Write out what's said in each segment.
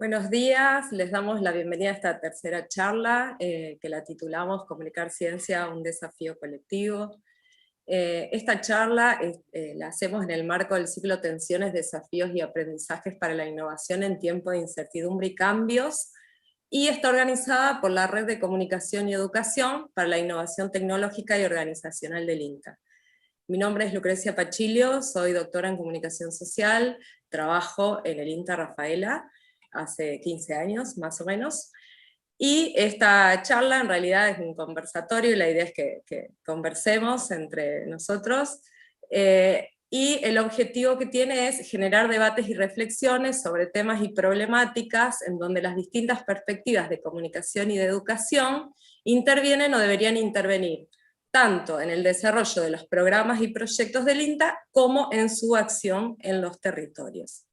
Buenos días, les damos la bienvenida a esta tercera charla que la titulamos Comunicar Ciencia, un desafío colectivo. Esta charla la hacemos en el marco del ciclo Tensiones, Desafíos y Aprendizajes para la Innovación en Tiempo de Incertidumbre y Cambios, y está organizada por la Red de Comunicación y Educación para la Innovación Tecnológica y Organizacional del INTA. Mi nombre es Lucrecia Pachilio, soy doctora en Comunicación Social, trabajo en el INTA Rafaela, hace 15 años más o menos, y esta charla en realidad es un conversatorio, y la idea es que conversemos entre nosotros, y el objetivo que tiene es generar debates y reflexiones sobre temas y problemáticas en donde las distintas perspectivas de comunicación y de educación intervienen o deberían intervenir, tanto en el desarrollo de los programas y proyectos del INTA, como en su acción en los territorios.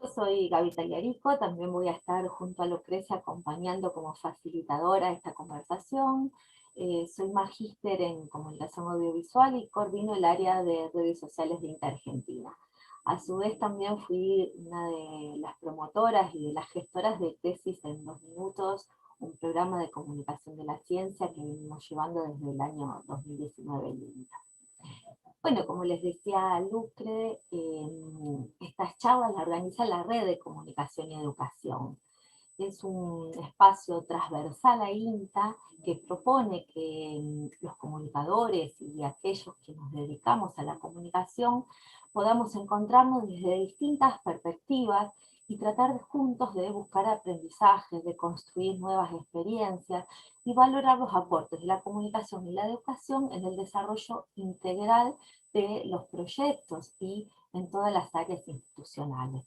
Yo soy Gaby Tagliarico, también voy a estar junto a Lucrecia acompañando como facilitadora esta conversación. Soy magíster en comunicación audiovisual y coordino el área de redes sociales de INTA Argentina. A su vez también fui una de las promotoras y de las gestoras de Tesis en 2 minutos, un programa de comunicación de la ciencia que venimos llevando desde el año 2019 en INTA. Bueno, como les decía Lucre, estas charlas las organiza la Red de Comunicación y Educación. Es un espacio transversal a INTA que propone que los comunicadores y aquellos que nos dedicamos a la comunicación podamos encontrarnos desde distintas perspectivas y tratar juntos de buscar aprendizajes, de construir nuevas experiencias y valorar los aportes de la comunicación y la educación en el desarrollo integral de los proyectos y en todas las áreas institucionales.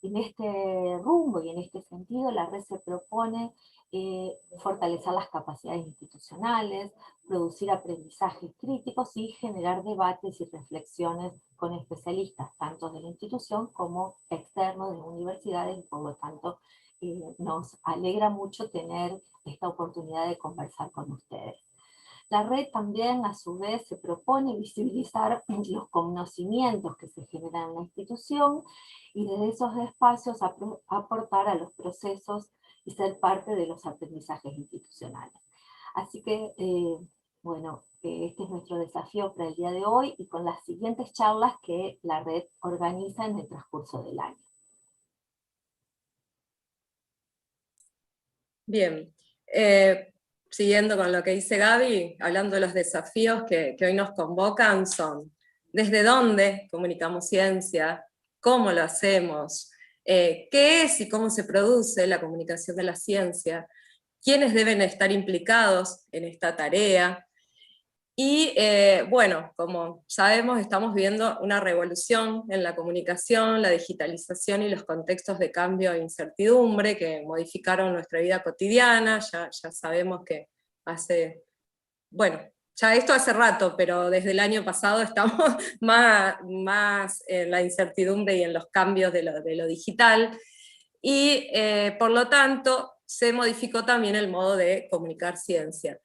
En este rumbo y en este sentido, la red se propone fortalecer las capacidades institucionales, producir aprendizajes críticos y generar debates y reflexiones con especialistas, tanto de la institución como externos de universidades, y por lo tanto nos alegra mucho tener esta oportunidad de conversar con ustedes. La red también, a su vez, se propone visibilizar los conocimientos que se generan en la institución y desde esos espacios aportar a los procesos y ser parte de los aprendizajes institucionales. Así que, bueno, este es nuestro desafío para el día de hoy y con las siguientes charlas que la red organiza en el transcurso del año. Bien. Siguiendo con lo que dice Gaby, hablando de los desafíos que hoy nos convocan, son ¿desde dónde comunicamos ciencia? ¿Cómo lo hacemos? ¿Qué es y cómo se produce la comunicación de la ciencia? ¿Quiénes deben estar implicados en esta tarea? Y bueno, como sabemos, estamos viendo una revolución en la comunicación, la digitalización y los contextos de cambio e incertidumbre que modificaron nuestra vida cotidiana. Ya sabemos que bueno, ya esto hace rato, pero desde el año pasado estamos más en la incertidumbre y en los cambios de lo digital. Y por lo tanto, se modificó también el modo de comunicar ciencia.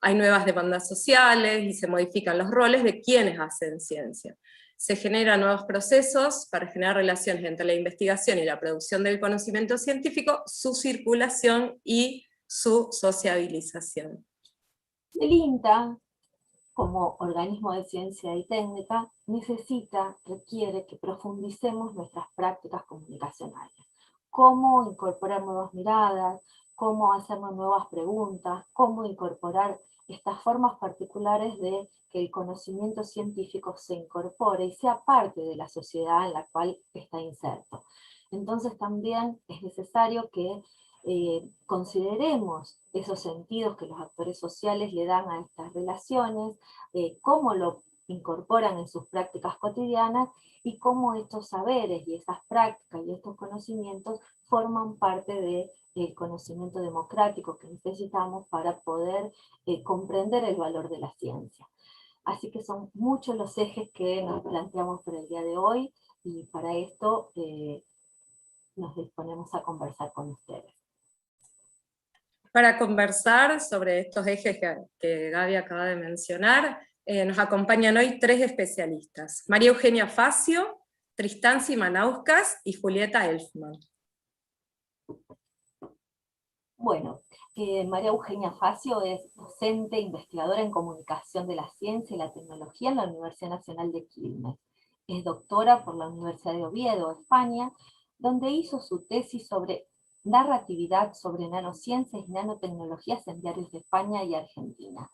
Hay nuevas demandas sociales y se modifican los roles de quienes hacen ciencia. Se generan nuevos procesos para generar relaciones entre la investigación y la producción del conocimiento científico, su circulación y su sociabilización. El INTA, como organismo de ciencia y técnica, requiere que profundicemos nuestras prácticas comunicacionales. Cómo incorporar nuevas miradas, cómo hacernos nuevas preguntas, cómo incorporar estas formas particulares de que el conocimiento científico se incorpore y sea parte de la sociedad en la cual está inserto. Entonces también es necesario que consideremos esos sentidos que los actores sociales le dan a estas relaciones, cómo lo incorporan en sus prácticas cotidianas y cómo estos saberes y esas prácticas y estos conocimientos forman parte del conocimiento democrático que necesitamos para poder comprender el valor de la ciencia. Así que son muchos los ejes que nos planteamos por el día de hoy y para esto nos disponemos a conversar con ustedes. Para conversar sobre estos ejes que Gaby acaba de mencionar, nos acompañan hoy 3 especialistas: María Eugenia Facio, Tristán Simanauskas y Julieta Elfman. Bueno, María Eugenia Facio es docente, investigadora en comunicación de la ciencia y la tecnología en la Universidad Nacional de Quilmes. Es doctora por la Universidad de Oviedo, España, donde hizo su tesis sobre narratividad sobre nanociencias y nanotecnologías en diarios de España y Argentina.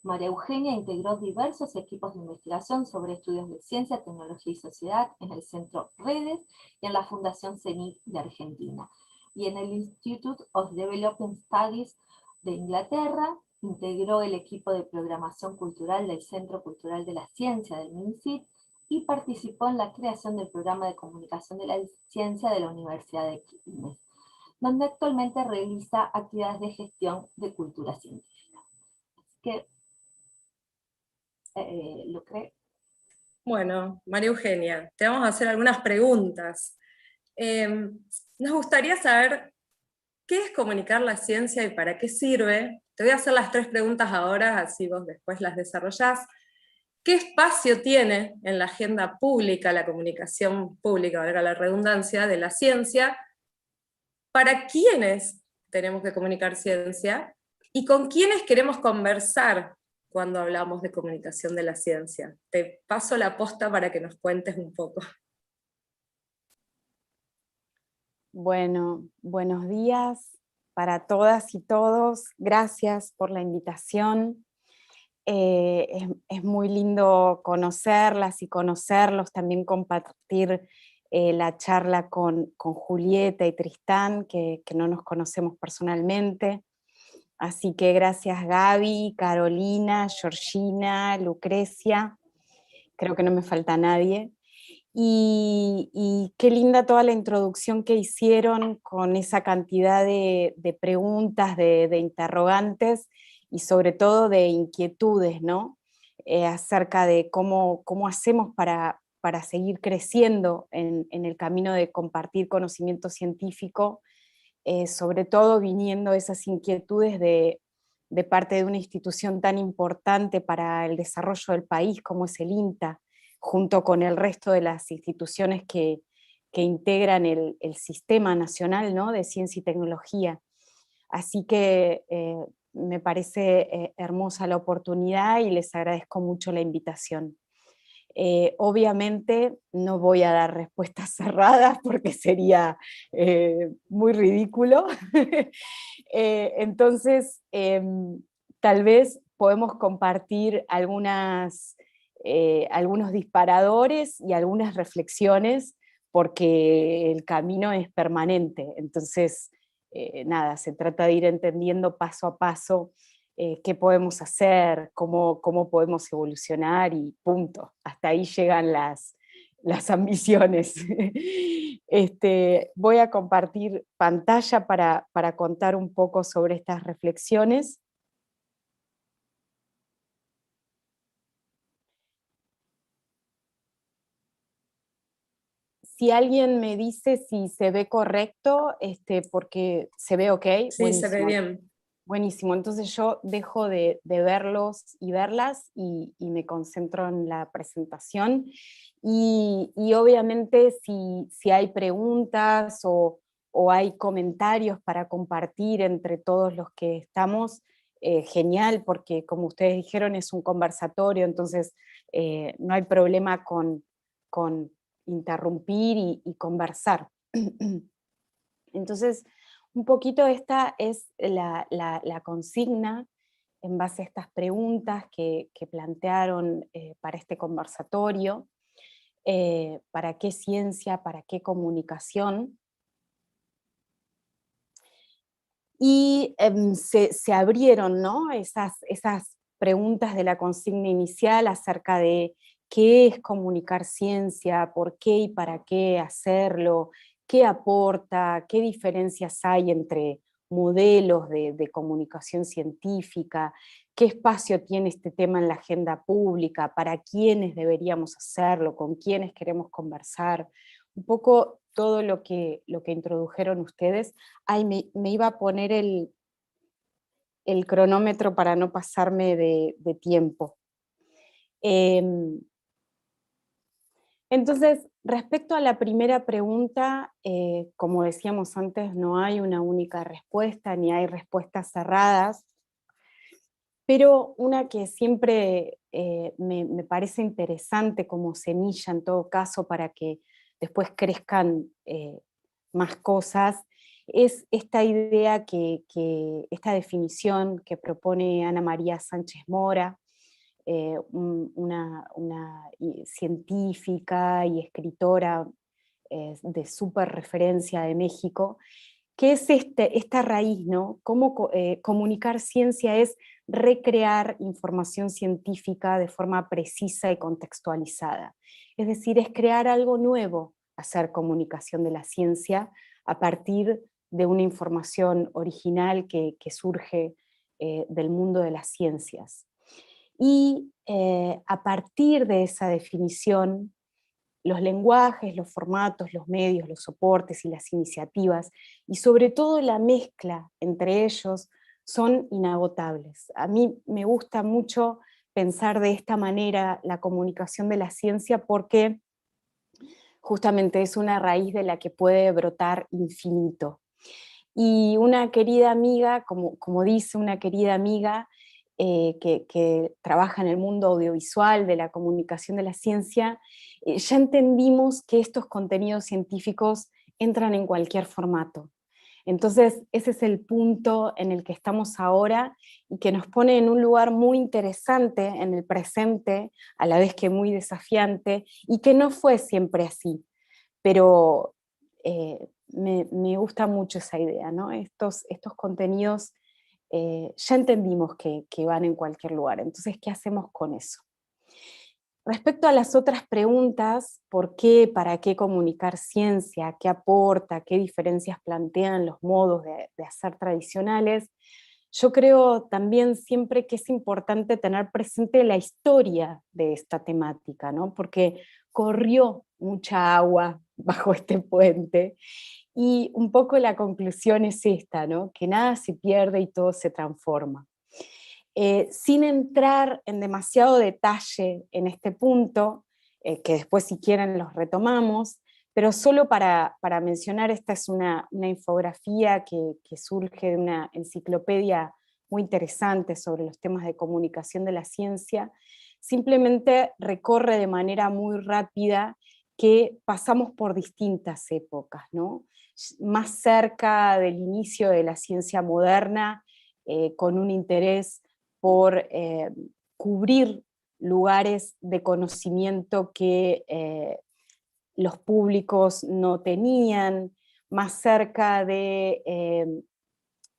María Eugenia integró diversos equipos de investigación sobre estudios de ciencia, tecnología y sociedad en el Centro Redes y en la Fundación CENIC de Argentina. Y en el Institute of Development Studies de Inglaterra integró el equipo de programación cultural del Centro Cultural de la Ciencia del MINCIT y participó en la creación del programa de comunicación de la ciencia de la Universidad de Quilmes, donde actualmente realiza actividades de gestión de cultura científica. Así que lo creo. Bueno, María Eugenia, te vamos a hacer algunas preguntas. Nos gustaría saber qué es comunicar la ciencia y para qué sirve. Te voy a hacer las 3 preguntas ahora, así vos después las desarrollás. ¿Qué espacio tiene en la agenda pública, la comunicación pública, valga la redundancia, de la ciencia? ¿Para quiénes tenemos que comunicar ciencia? ¿Y con quiénes queremos conversar cuando hablamos de comunicación de la ciencia? Te paso la posta para que nos cuentes un poco. Bueno, buenos días para todas y todos. Gracias por la invitación. Es muy lindo conocerlas y conocerlos, también compartir la charla con Julieta y Tristán, que no nos conocemos personalmente. Así que gracias Gaby, Carolina, Georgina, Lucrecia. Creo que no me falta nadie. Y qué linda toda la introducción que hicieron con esa cantidad de preguntas, de interrogantes y sobre todo de inquietudes, ¿no? Acerca de cómo hacemos para seguir creciendo en el camino de compartir conocimiento científico, sobre todo viniendo esas inquietudes de parte de una institución tan importante para el desarrollo del país como es el INTA, junto con el resto de las instituciones que integran el Sistema Nacional, ¿no?, de Ciencia y Tecnología. Así que me parece hermosa la oportunidad y les agradezco mucho la invitación. Obviamente no voy a dar respuestas cerradas porque sería muy ridículo. Entonces, tal vez podemos compartir algunos disparadores y algunas reflexiones porque el camino es permanente. Entonces, nada, se trata de ir entendiendo paso a paso qué podemos hacer, cómo podemos evolucionar y punto. Hasta ahí llegan las ambiciones. Voy a compartir pantalla para contar un poco sobre estas reflexiones. Si alguien me dice si se ve correcto, porque se ve ok, Sí, se ve buenísimo. bien. Buenísimo, entonces yo dejo de verlos y verlas y me concentro en la presentación. Y obviamente si hay preguntas o hay comentarios para compartir entre todos los que estamos, genial, porque como ustedes dijeron es un conversatorio, entonces no hay problema con interrumpir y conversar. Entonces, un poquito esta es la consigna en base a estas preguntas que plantearon para este conversatorio. ¿Para qué ciencia? ¿Para qué comunicación? Y se abrieron, ¿no?, esas preguntas de la consigna inicial acerca de qué es comunicar ciencia, por qué y para qué hacerlo, qué aporta, qué diferencias hay entre modelos de comunicación científica, qué espacio tiene este tema en la agenda pública, para quiénes deberíamos hacerlo, con quiénes queremos conversar, un poco todo lo que introdujeron ustedes. Ay, me iba a poner el cronómetro para no pasarme de tiempo. Entonces, Respecto a la primera pregunta, como decíamos antes, no hay una única respuesta, ni hay respuestas cerradas, pero una que siempre me parece interesante como semilla en todo caso para que después crezcan más cosas, es esta idea esta definición que propone Ana María Sánchez Mora, una científica y escritora de súper referencia de México, que es esta raíz, ¿no? Cómo comunicar ciencia es recrear información científica de forma precisa y contextualizada. Es decir, es crear algo nuevo, hacer comunicación de la ciencia a partir de una información original que surge del mundo de las ciencias. Y a partir de esa definición, los lenguajes, los formatos, los medios, los soportes y las iniciativas, y sobre todo la mezcla entre ellos, son inagotables. A mí me gusta mucho pensar de esta manera la comunicación de la ciencia porque justamente es una raíz de la que puede brotar infinito. Y una querida amiga, como dice una querida amiga, que trabaja en el mundo audiovisual, de la comunicación de la ciencia, ya entendimos que estos contenidos científicos entran en cualquier formato. Entonces, ese es el punto en el que estamos ahora y que nos pone en un lugar muy interesante en el presente, a la vez que muy desafiante, y que no fue siempre así, pero me gusta mucho esa idea, ¿no? Estos contenidos ya entendimos que van en cualquier lugar, entonces, ¿qué hacemos con eso? Respecto a las otras preguntas, ¿por qué, para qué comunicar ciencia? ¿Qué aporta? ¿Qué diferencias plantean los modos de hacer tradicionales? Yo creo también siempre que es importante tener presente la historia de esta temática, ¿no? Porque corrió mucha agua bajo este puente y un poco la conclusión es esta, ¿no? Que nada se pierde y todo se transforma. Sin entrar en demasiado detalle en este punto, que después si quieren los retomamos, pero solo para mencionar, esta es una infografía que surge de una enciclopedia muy interesante sobre los temas de comunicación de la ciencia, simplemente recorre de manera muy rápida que pasamos por distintas épocas, ¿no? Más cerca del inicio de la ciencia moderna, con un interés por cubrir lugares de conocimiento que los públicos no tenían, más cerca de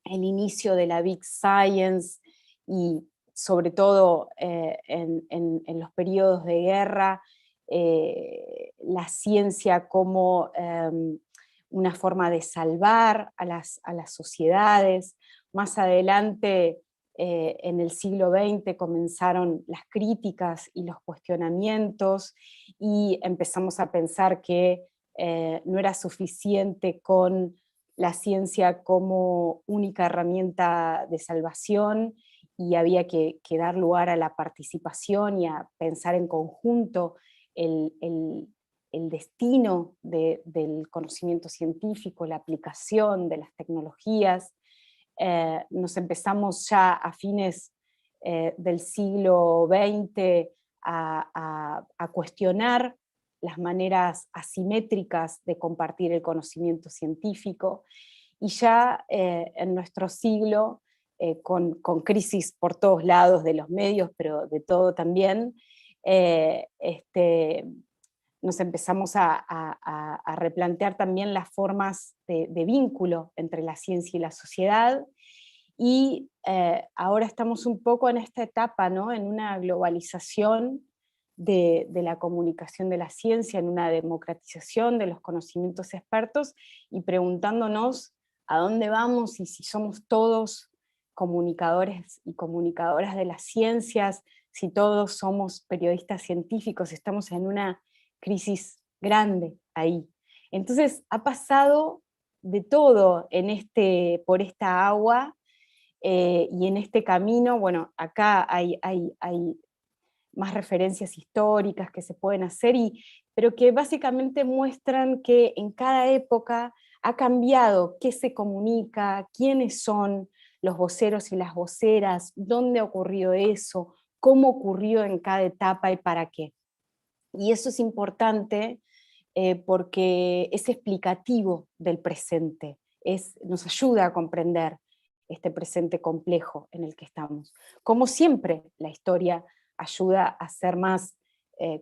el inicio de la Big Science y sobre todo en los periodos de guerra, la ciencia como una forma de salvar a las sociedades. Más adelante, en el siglo XX, comenzaron las críticas y los cuestionamientos y empezamos a pensar que no era suficiente con la ciencia como única herramienta de salvación y había que dar lugar a la participación y a pensar en conjunto el destino del conocimiento científico, la aplicación de las tecnologías. Nos empezamos ya a fines del siglo XX a cuestionar las maneras asimétricas de compartir el conocimiento científico, y ya en nuestro siglo, con crisis por todos lados de los medios, pero de todo también, nos empezamos a replantear también las formas de vínculo entre la ciencia y la sociedad, y ahora estamos un poco en esta etapa, ¿no? En una globalización de la comunicación de la ciencia, en una democratización de los conocimientos expertos, y preguntándonos a dónde vamos y si somos todos comunicadores y comunicadoras de las ciencias, si todos somos periodistas científicos. Estamos en una crisis grande ahí. Entonces ha pasado de todo por esta agua, y en este camino. Bueno, acá hay más referencias históricas que se pueden hacer, pero que básicamente muestran que en cada época ha cambiado qué se comunica, quiénes son los voceros y las voceras, dónde ha ocurrido eso, cómo ocurrió en cada etapa y para qué. Y eso es importante porque es explicativo del presente, nos ayuda a comprender este presente complejo en el que estamos. Como siempre, la historia ayuda a ser más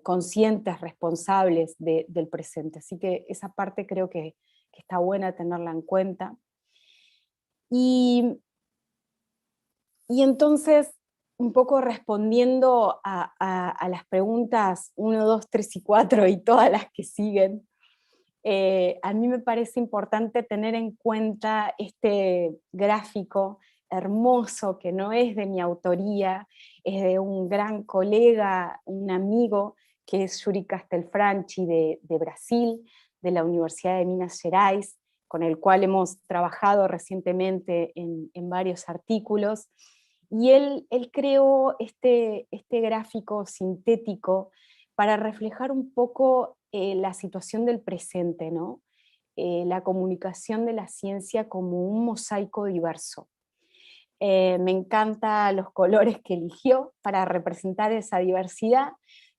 conscientes, responsables del presente. Así que esa parte creo que está buena tenerla en cuenta. Y entonces, un poco respondiendo a las preguntas 1, 2, 3 y 4 y todas las que siguen, a mí me parece importante tener en cuenta este gráfico hermoso que no es de mi autoría, es de un gran colega, un amigo, que es Yuri Castelfranchi de Brasil, de la Universidad de Minas Gerais, con el cual hemos trabajado recientemente en varios artículos, y él creó este gráfico sintético para reflejar un poco la situación del presente, ¿no? La comunicación de la ciencia como un mosaico diverso. Me encantan los colores que eligió para representar esa diversidad,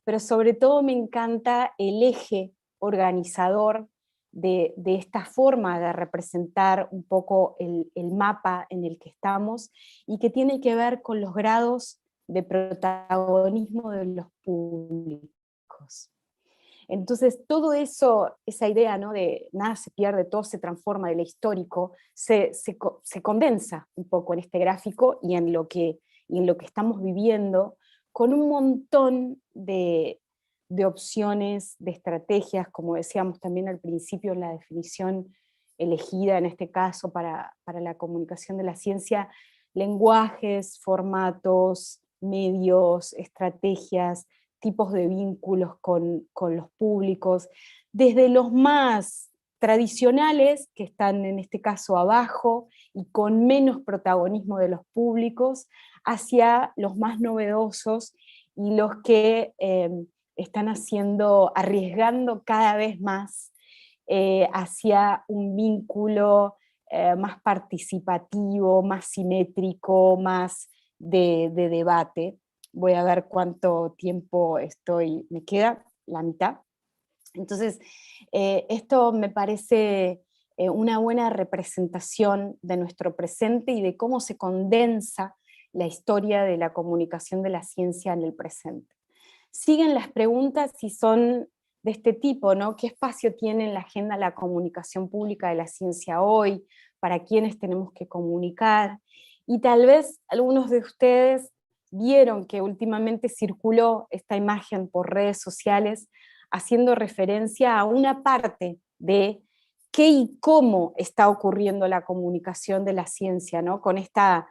pero sobre todo me encanta el eje organizador de esta forma de representar un poco el mapa en el que estamos, y que tiene que ver con los grados de protagonismo de los públicos. Entonces, todo eso, esa idea, ¿no?, de nada se pierde, todo se transforma, de lo histórico, se condensa un poco en este gráfico y en lo que estamos viviendo, con un montón de opciones, de estrategias, como decíamos también al principio en la definición elegida en este caso para la comunicación de la ciencia: lenguajes, formatos, medios, estrategias, tipos de vínculos con los públicos, desde los más tradicionales, que están en este caso abajo y con menos protagonismo de los públicos, hacia los más novedosos y los que están arriesgando cada vez más hacia un vínculo más participativo, más simétrico, más de debate. Voy a ver cuánto tiempo me queda, la mitad. Entonces, esto me parece una buena representación de nuestro presente y de cómo se condensa la historia de la comunicación de la ciencia en el presente. Siguen las preguntas y son de este tipo, ¿no? ¿Qué espacio tiene en la agenda la comunicación pública de la ciencia hoy? ¿Para quiénes tenemos que comunicar? Y tal vez algunos de ustedes vieron que últimamente circuló esta imagen por redes sociales haciendo referencia a una parte de qué y cómo está ocurriendo la comunicación de la ciencia, ¿no? Con este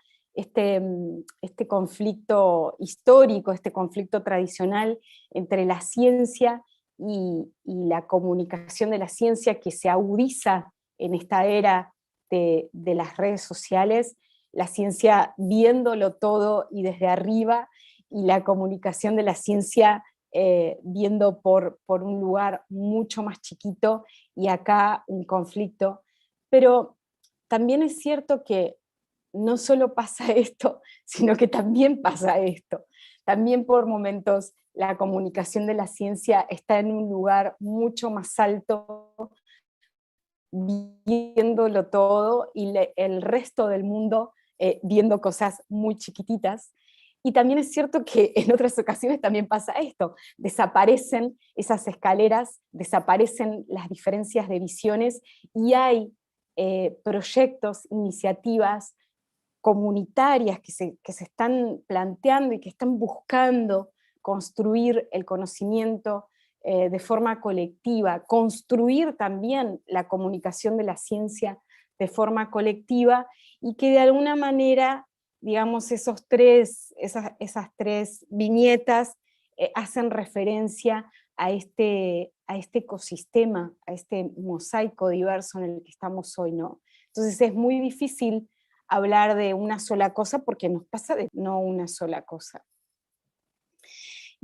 conflicto histórico, este conflicto tradicional entre la ciencia y la comunicación de la ciencia, que se agudiza en esta era de las redes sociales, la ciencia viéndolo todo y desde arriba, y la comunicación de la ciencia viendo por un lugar mucho más chiquito, y acá un conflicto. Pero también es cierto que no solo pasa esto, sino que también pasa esto. También por momentos la comunicación de la ciencia está en un lugar mucho más alto, viéndolo todo, y el resto del mundo viendo cosas muy chiquititas. Y también es cierto que en otras ocasiones también pasa esto: desaparecen esas escaleras, desaparecen las diferencias de visiones, y hay proyectos, iniciativas comunitarias que se están planteando y que están buscando construir el conocimiento de forma colectiva, construir también la comunicación de la ciencia de forma colectiva, y que de alguna manera, digamos, esas tres viñetas hacen referencia a este ecosistema, a este mosaico diverso en el que estamos hoy, ¿no? Entonces es muy difícil hablar de una sola cosa porque nos pasa de no una sola cosa.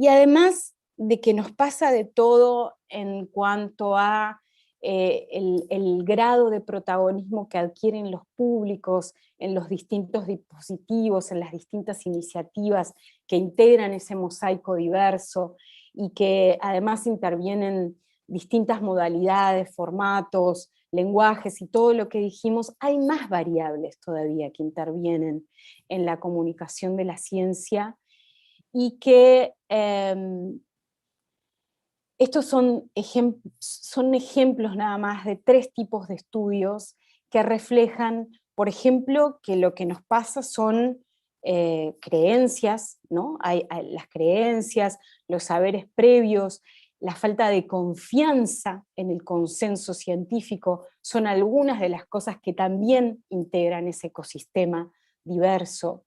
Y además de que nos pasa de todo en cuanto a el grado de protagonismo que adquieren los públicos en los distintos dispositivos, en las distintas iniciativas que integran ese mosaico diverso y que además intervienen distintas modalidades, formatos, lenguajes y todo lo que dijimos. Hay más variables todavía que intervienen en la comunicación de la ciencia y que estos son ejemplos nada más de 3 tipos de estudios que reflejan, por ejemplo, que lo que nos pasa son creencias, ¿no? Hay las creencias, los saberes previos, la falta de confianza en el consenso científico, son algunas de las cosas que también integran ese ecosistema diverso.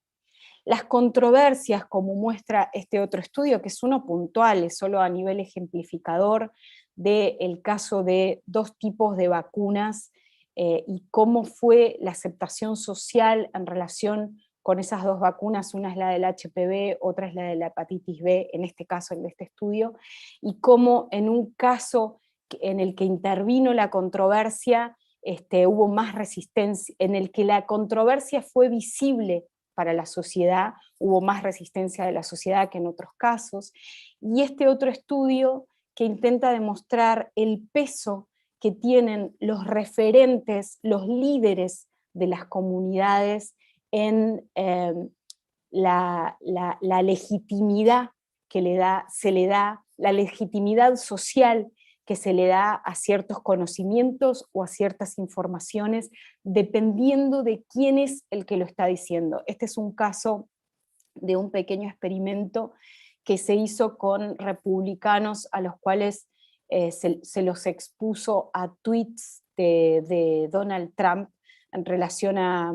Las controversias, como muestra este otro estudio, que es uno puntual, es solo a nivel ejemplificador del caso de 2 tipos de vacunas y cómo fue la aceptación social en relación con esas 2 vacunas, una es la del HPV, otra es la de la hepatitis B, en este caso, en este estudio, y cómo en un caso en el que intervino la controversia, hubo más resistencia, en el que la controversia fue visible para la sociedad, hubo más resistencia de la sociedad que en otros casos, y este otro estudio que intenta demostrar el peso que tienen los referentes, los líderes de las comunidades en la legitimidad que se le da, la legitimidad social que se le da a ciertos conocimientos o a ciertas informaciones, dependiendo de quién es el que lo está diciendo. Este es un caso de un pequeño experimento que se hizo con republicanos a los cuales se los expuso a tweets de Donald Trump en relación a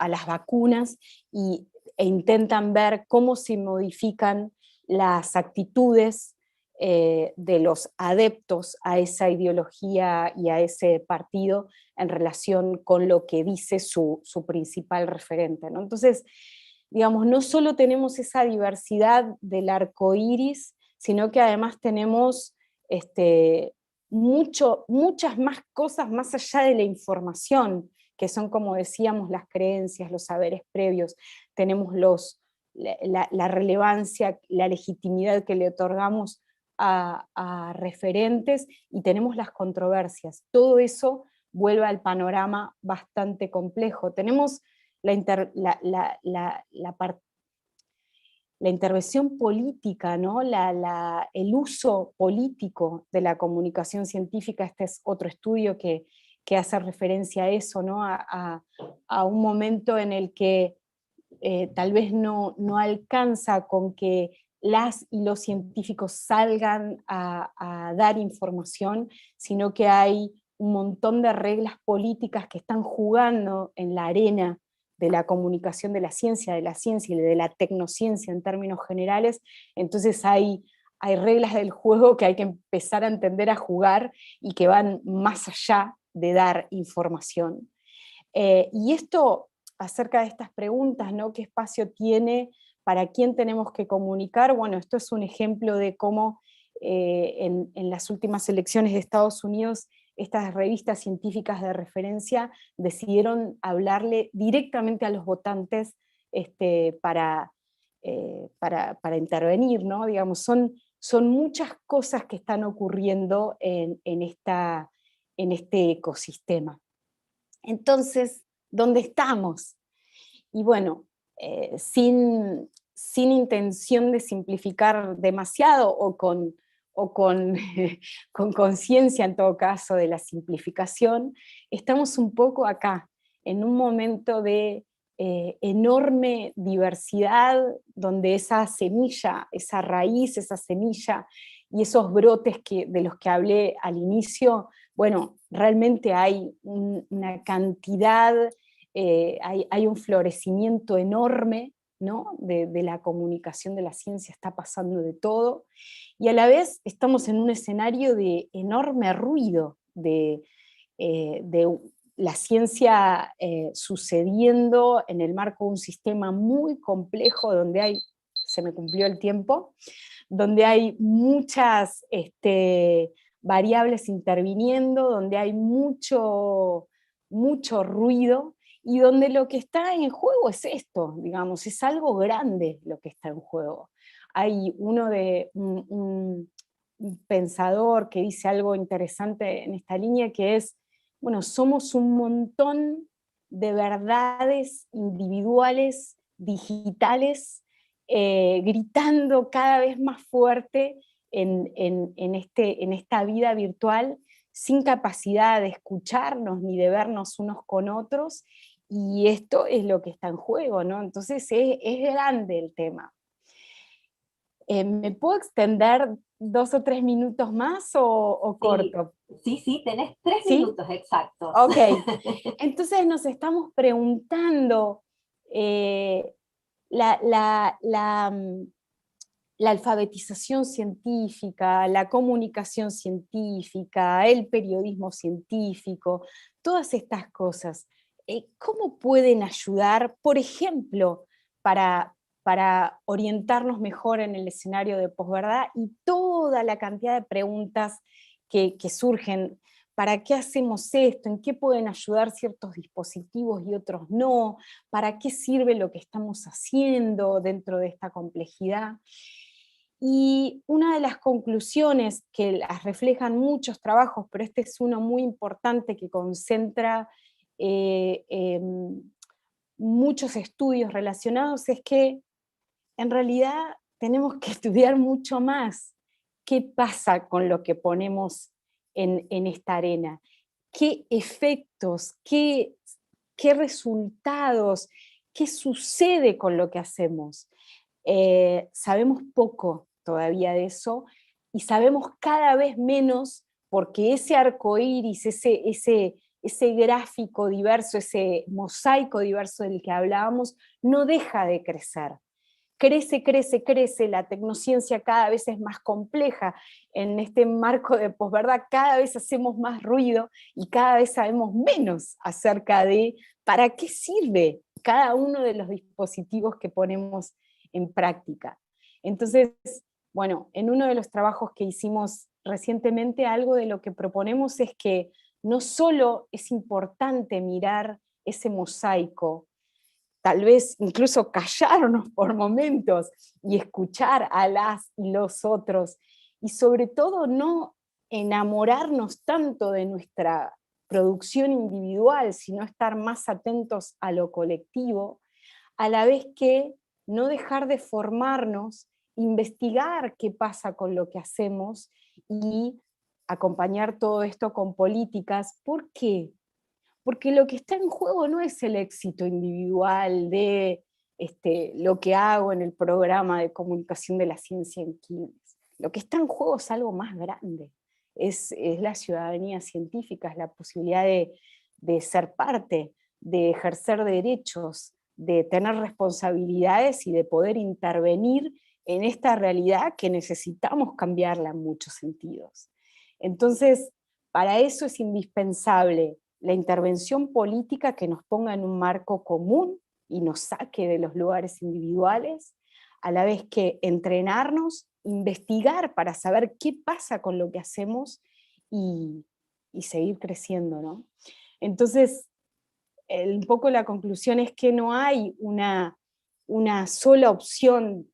las vacunas e intentan ver cómo se modifican las actitudes de los adeptos a esa ideología y a ese partido en relación con lo que dice su principal referente, ¿no? Entonces, digamos, no solo tenemos esa diversidad del arco iris, sino que además tenemos muchas más cosas más allá de la información, que son, como decíamos, las creencias, los saberes previos. Tenemos la relevancia, la legitimidad que le otorgamos a referentes y tenemos las controversias. Todo eso vuelve al panorama bastante complejo. Tenemos la intervención política, ¿no? El uso político de la comunicación científica. Este es otro estudio que hace referencia a eso, ¿no? A un momento en el que tal vez no alcanza con que las y los científicos salgan a dar información, sino que hay un montón de reglas políticas que están jugando en la arena de la comunicación de la ciencia y de la tecnociencia en términos generales. Entonces hay reglas del juego que hay que empezar a entender a jugar y que van más allá de dar información. Y esto, acerca de estas preguntas, ¿no? ¿Qué espacio tiene? ¿Para quién tenemos que comunicar? Bueno, esto es un ejemplo de cómo en las últimas elecciones de Estados Unidos estas revistas científicas de referencia decidieron hablarle directamente a los votantes para intervenir, ¿no? Digamos, son muchas cosas que están ocurriendo en este ecosistema. Entonces, ¿dónde estamos? Y bueno, sin intención de simplificar demasiado o con conciencia en todo caso de la simplificación, estamos un poco acá, en un momento de enorme diversidad, donde esa semilla, esa raíz, esa semilla y esos brotes de los que hablé al inicio, bueno, realmente hay una cantidad, hay un florecimiento enorme, ¿no? de la comunicación de la ciencia, está pasando de todo, y a la vez estamos en un escenario de enorme ruido, de la ciencia sucediendo en el marco de un sistema muy complejo donde hay se me cumplió el tiempo, donde hay muchas variables interviniendo, donde hay mucho ruido, y donde lo que está en juego es esto, digamos, es algo grande lo que está en juego. Hay un pensador que dice algo interesante en esta línea, que es, bueno, somos un montón de verdades individuales, digitales, gritando cada vez más fuerte en esta vida virtual, sin capacidad de escucharnos ni de vernos unos con otros, y esto es lo que está en juego, ¿no? Entonces es grande el tema. ¿Me puedo extender 2 o 3 minutos más o corto? Sí, tenés 3 ¿Sí? minutos exactos. Ok, entonces nos estamos preguntando la alfabetización científica, la comunicación científica, el periodismo científico, todas estas cosas, ¿cómo pueden ayudar, por ejemplo, para orientarnos mejor en el escenario de posverdad y toda la cantidad de preguntas que surgen? ¿Para qué hacemos esto? ¿En qué pueden ayudar ciertos dispositivos y otros no? ¿Para qué sirve lo que estamos haciendo dentro de esta complejidad? Y una de las conclusiones que las reflejan muchos trabajos, pero este es uno muy importante que concentra muchos estudios relacionados, es que en realidad tenemos que estudiar mucho más qué pasa con lo que ponemos en esta arena, qué efectos, qué resultados, qué sucede con lo que hacemos. Sabemos poco todavía de eso, y sabemos cada vez menos, porque ese arco iris, ese gráfico diverso, ese mosaico diverso del que hablábamos, no deja de crecer. Crece, la tecnociencia cada vez es más compleja. En este marco de posverdad cada vez hacemos más ruido y cada vez sabemos menos acerca de para qué sirve cada uno de los dispositivos que ponemos en práctica. Entonces, bueno, en uno de los trabajos que hicimos recientemente, algo de lo que proponemos es que no solo es importante mirar ese mosaico, tal vez incluso callarnos por momentos y escuchar a las y los otros, y sobre todo no enamorarnos tanto de nuestra producción individual, sino estar más atentos a lo colectivo, a la vez que no dejar de formarnos, investigar qué pasa con lo que hacemos y acompañar todo esto con políticas. ¿Por qué? Porque lo que está en juego no es el éxito individual de lo que hago en el programa de comunicación de la ciencia en Quilmes. Lo que está en juego es algo más grande, es la ciudadanía científica, es la posibilidad de ser parte, de ejercer derechos, de tener responsabilidades y de poder intervenir en esta realidad que necesitamos cambiarla en muchos sentidos. Entonces, para eso es indispensable la intervención política que nos ponga en un marco común y nos saque de los lugares individuales, a la vez que entrenarnos, investigar para saber qué pasa con lo que hacemos y seguir creciendo, ¿no? Entonces, un poco la conclusión es que no hay una sola opción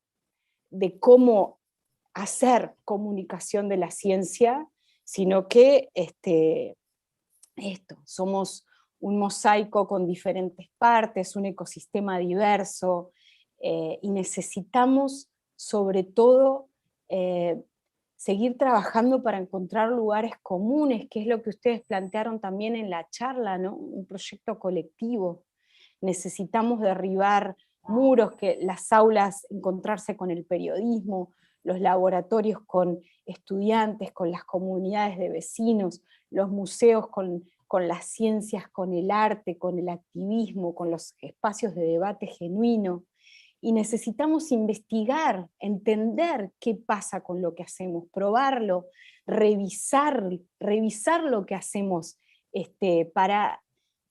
de cómo hacer comunicación de la ciencia, sino que somos un mosaico con diferentes partes, un ecosistema diverso, y necesitamos sobre todo seguir trabajando para encontrar lugares comunes, que es lo que ustedes plantearon también en la charla, ¿no? Un proyecto colectivo. Necesitamos derribar muros, que las aulas encontrarse con el periodismo, los laboratorios con estudiantes, con las comunidades de vecinos, los museos con las ciencias, con el arte, con el activismo, con los espacios de debate genuino. Y necesitamos investigar, entender qué pasa con lo que hacemos, probarlo, revisar lo que hacemos, para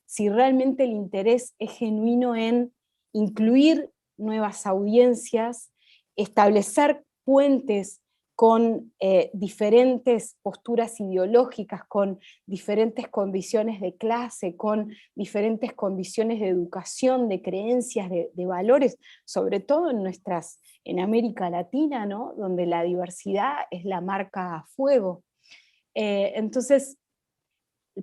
si realmente el interés es genuino en incluir nuevas audiencias, establecer puentes con diferentes posturas ideológicas, con diferentes condiciones de clase, con diferentes condiciones de educación, de creencias, de valores, sobre todo en América Latina, ¿no? Donde la diversidad es la marca a fuego. Entonces,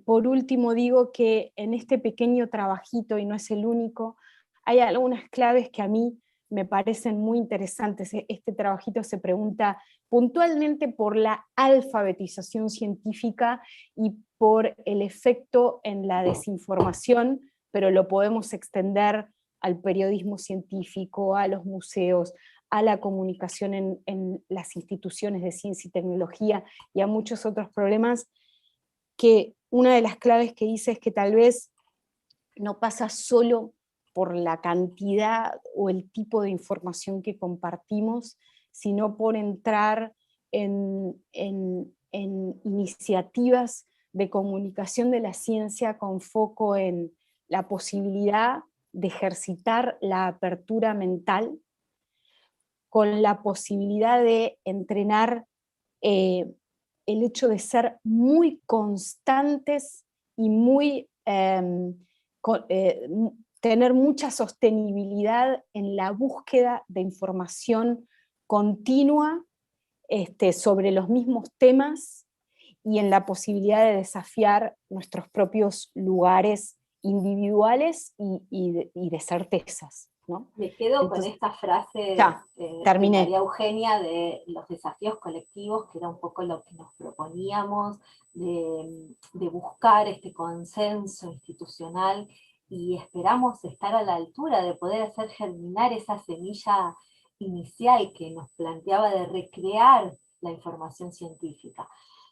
por último digo que en este pequeño trabajito, y no es el único, hay algunas claves que a mí me parecen muy interesantes. Este trabajito se pregunta puntualmente por la alfabetización científica y por el efecto en la desinformación, pero lo podemos extender al periodismo científico, a los museos, a la comunicación en las instituciones de ciencia y tecnología y a muchos otros problemas, que una de las claves que dice es que tal vez no pasa solo por la cantidad o el tipo de información que compartimos, sino por entrar en iniciativas de comunicación de la ciencia con foco en la posibilidad de ejercitar la apertura mental, con la posibilidad de entrenar el hecho de ser muy constantes y muy tener mucha sostenibilidad en la búsqueda de información continua sobre los mismos temas y en la posibilidad de desafiar nuestros propios lugares individuales y de certezas, ¿no? Me quedo Entonces, con esta frase terminé. de María Eugenia de los desafíos colectivos, que era un poco lo que nos proponíamos, de buscar este consenso institucional, y esperamos estar a la altura de poder hacer germinar esa semilla inicial que nos planteaba de recrear la información científica.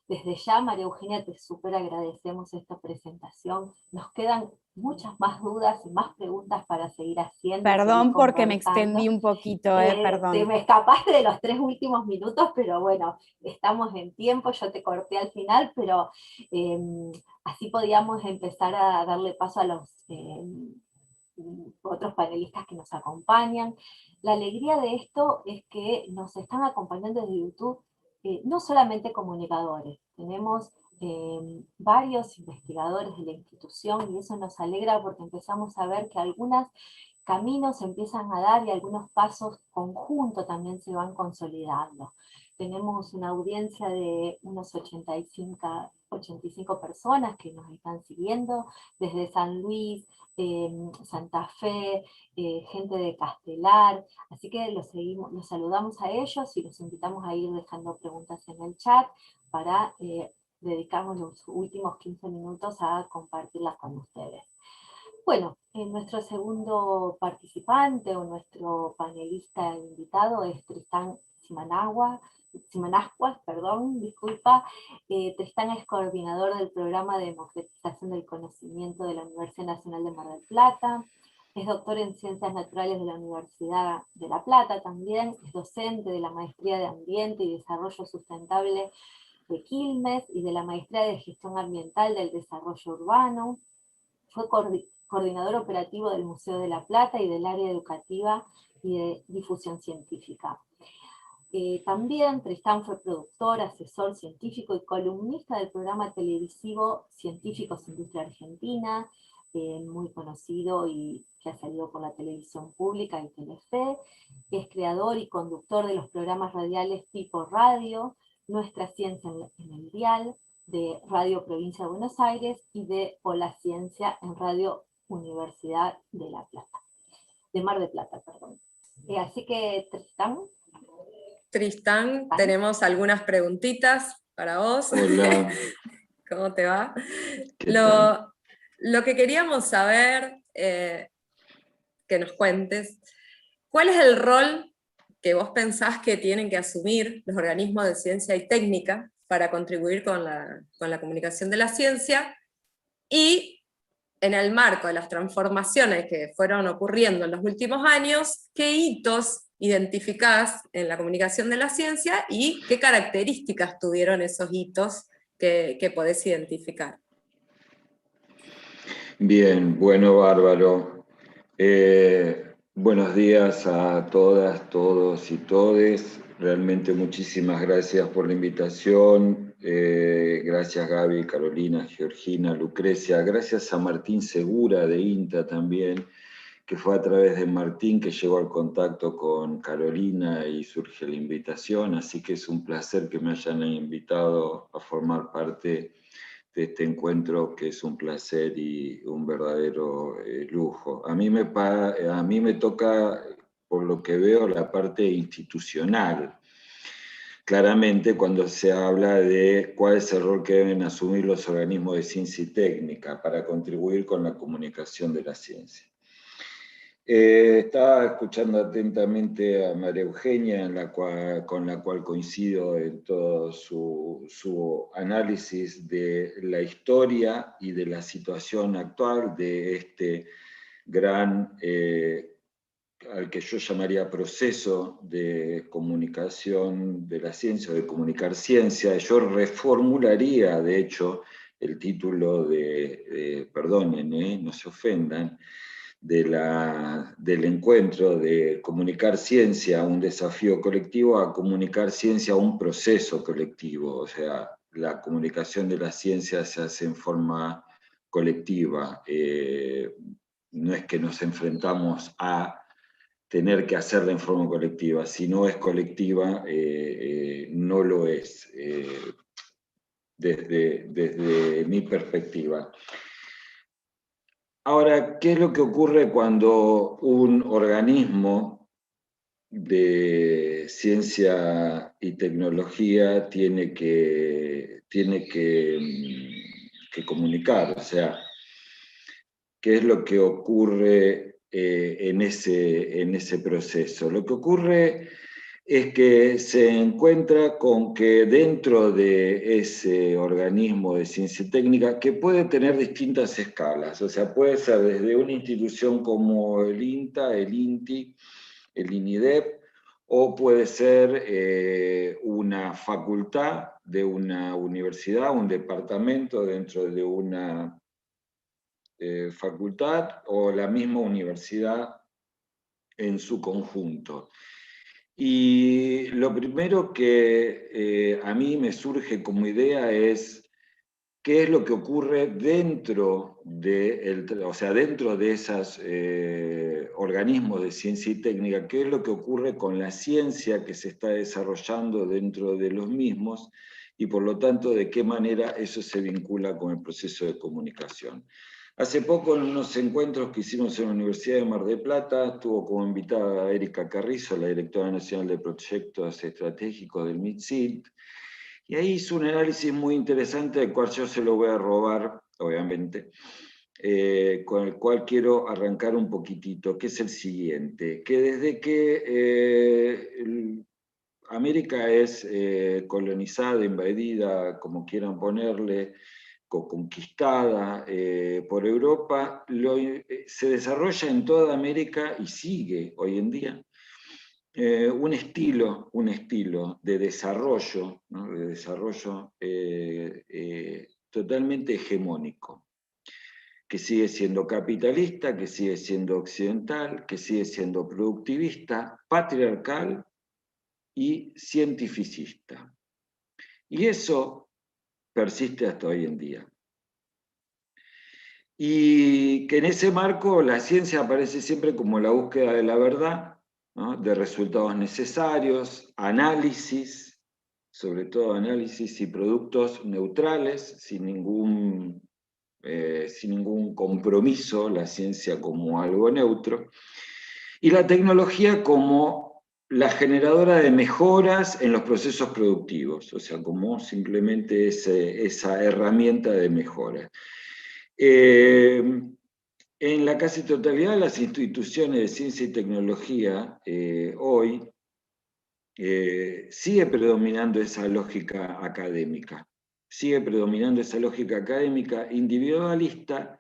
Desde ya, María Eugenia, te súper agradecemos esta presentación. Nos quedan muchas más dudas y más preguntas para seguir haciendo. Perdón seguir porque me extendí un poquito, perdón. Te me escapaste de los 3 últimos minutos, pero bueno, estamos en tiempo, yo te corté al final, pero así podíamos empezar a darle paso a los otros panelistas que nos acompañan. La alegría de esto es que nos están acompañando desde YouTube no solamente comunicadores, tenemos varios investigadores de la institución, y eso nos alegra porque empezamos a ver que algunos caminos se empiezan a dar y algunos pasos conjuntos también se van consolidando. Tenemos una audiencia de unos 85 personas que nos están siguiendo, desde San Luis, Santa Fe, gente de Castelar, así que los saludamos a ellos y los invitamos a ir dejando preguntas en el chat para dedicarnos los últimos 15 minutos a compartirlas con ustedes. Bueno, nuestro segundo participante o nuestro panelista invitado es Tristán Simanascuas, disculpa. Tristán es coordinador del programa de democratización del conocimiento de la Universidad Nacional de Mar del Plata, es doctor en Ciencias Naturales de la Universidad de La Plata también, es docente de la Maestría de Ambiente y Desarrollo Sustentable de Quilmes y de la Maestría de Gestión Ambiental del Desarrollo Urbano, fue coordinador operativo del Museo de La Plata y del área educativa y de difusión científica. También Tristán fue productor, asesor científico y columnista del programa televisivo Científicos Industria Argentina, muy conocido y que ha salido por la televisión pública y Telefe. Es creador y conductor de los programas radiales tipo Radio, Nuestra Ciencia en el Dial, de Radio Provincia de Buenos Aires, y de Hola Ciencia en Radio Universidad de La Plata, de Mar del Plata, perdón. Así que, Tristán, tenemos algunas preguntitas para vos. Hola. ¿Cómo te va? Lo que queríamos saber, que nos cuentes, ¿cuál es el rol que vos pensás que tienen que asumir los organismos de ciencia y técnica para contribuir con la comunicación de la ciencia? Y en el marco de las transformaciones que fueron ocurriendo en los últimos años, ¿qué hitos identificás en la comunicación de la ciencia y qué características tuvieron esos hitos que podés identificar? Bien, bueno, bárbaro. Buenos días a todas, todos y todes. Realmente muchísimas gracias por la invitación. Gracias Gaby, Carolina, Georgina, Lucrecia. Gracias a Martín Segura de INTA también, que fue a través de Martín que llegó al contacto con Carolina y surge la invitación. Así que es un placer que me hayan invitado a formar parte de este encuentro, que es un placer y un verdadero lujo. A mí me toca, por lo que veo, la parte institucional. Claramente, cuando se habla de cuál es el rol que deben asumir los organismos de ciencia y técnica para contribuir con la comunicación de la ciencia. Estaba escuchando atentamente a María Eugenia, con la cual coincido en todo su análisis de la historia y de la situación actual de este gran, al que yo llamaría proceso de comunicación de la ciencia, o de comunicar ciencia. Yo reformularía, de hecho, el título perdonen, no se ofendan, del encuentro de comunicar ciencia, un desafío colectivo, a comunicar ciencia, un proceso colectivo. O sea, la comunicación de la ciencia se hace en forma colectiva. No es que nos enfrentamos a tener que hacerla en forma colectiva. Si no es colectiva, no lo es, desde mi perspectiva. Ahora, ¿qué es lo que ocurre cuando un organismo de ciencia y tecnología tiene que comunicar? O sea, ¿qué es lo que ocurre en ese proceso? Lo que ocurre es que se encuentra con que dentro de ese organismo de ciencia y técnica, que puede tener distintas escalas, o sea, puede ser desde una institución como el INTA, el INTI, el INIDEP, o puede ser una facultad de una universidad, un departamento dentro de una facultad, o la misma universidad en su conjunto. Y lo primero que a mí me surge como idea es qué es lo que ocurre dentro dentro de esos organismos de ciencia y técnica, qué es lo que ocurre con la ciencia que se está desarrollando dentro de los mismos, y por lo tanto de qué manera eso se vincula con el proceso de comunicación. Hace poco, en unos encuentros que hicimos en la Universidad de Mar del Plata, estuvo como invitada Erika Carrizo, la directora nacional de proyectos estratégicos del MITSIT, y ahí hizo un análisis muy interesante, del cual yo se lo voy a robar, obviamente, con el cual quiero arrancar un poquitito, que es el siguiente, que desde que América es colonizada, invadida, como quieran ponerle, conquistada por Europa, se desarrolla en toda América y sigue hoy en día un estilo de desarrollo, ¿no? De desarrollo totalmente hegemónico, que sigue siendo capitalista, que sigue siendo occidental, que sigue siendo productivista, patriarcal y cientificista. Y eso persiste hasta hoy en día. Y que en ese marco la ciencia aparece siempre como la búsqueda de la verdad, ¿no? De resultados necesarios, análisis, sobre todo análisis y productos neutrales, sin ningún compromiso, la ciencia como algo neutro, y la tecnología como la generadora de mejoras en los procesos productivos, o sea, como simplemente esa herramienta de mejora. En la casi totalidad de las instituciones de ciencia y tecnología hoy sigue predominando esa lógica académica, individualista,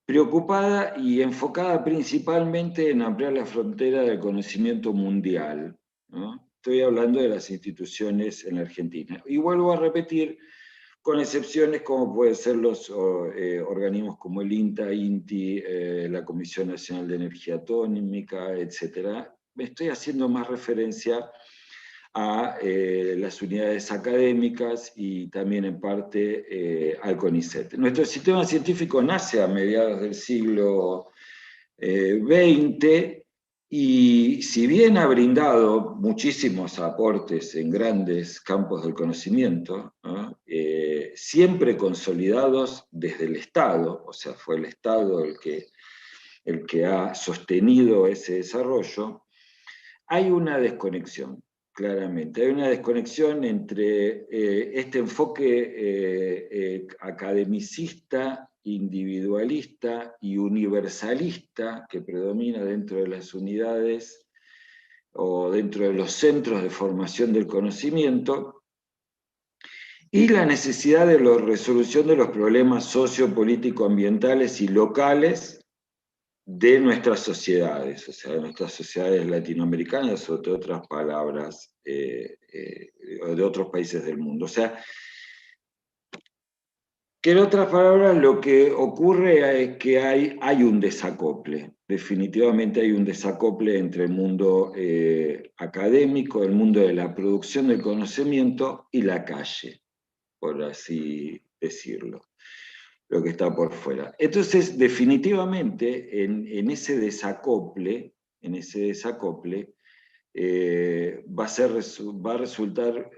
preocupada y enfocada principalmente en ampliar la frontera del conocimiento mundial, ¿no? Estoy hablando de las instituciones en la Argentina. Y vuelvo a repetir, con excepciones como pueden ser los organismos como el INTA, INTI, la Comisión Nacional de Energía Atómica, etc. Me estoy haciendo más referencia a las unidades académicas y también en parte al CONICET. Nuestro sistema científico nace a mediados del siglo XX, y si bien ha brindado muchísimos aportes en grandes campos del conocimiento, ¿no? Siempre consolidados desde el Estado, o sea, fue el Estado el que ha sostenido ese desarrollo, hay una desconexión, claramente. Hay una desconexión entre este enfoque academicista, individualista y universalista que predomina dentro de las unidades o dentro de los centros de formación del conocimiento, y la necesidad de la resolución de los problemas sociopolítico-ambientales y locales de nuestras sociedades, o sea, de nuestras sociedades latinoamericanas o de otras palabras, de otros países del mundo. O sea, que en otras palabras lo que ocurre es que hay un desacople, definitivamente hay un desacople entre el mundo académico, el mundo de la producción del conocimiento y la calle, por así decirlo, lo que está por fuera. Entonces, definitivamente, en ese desacople, va a resultar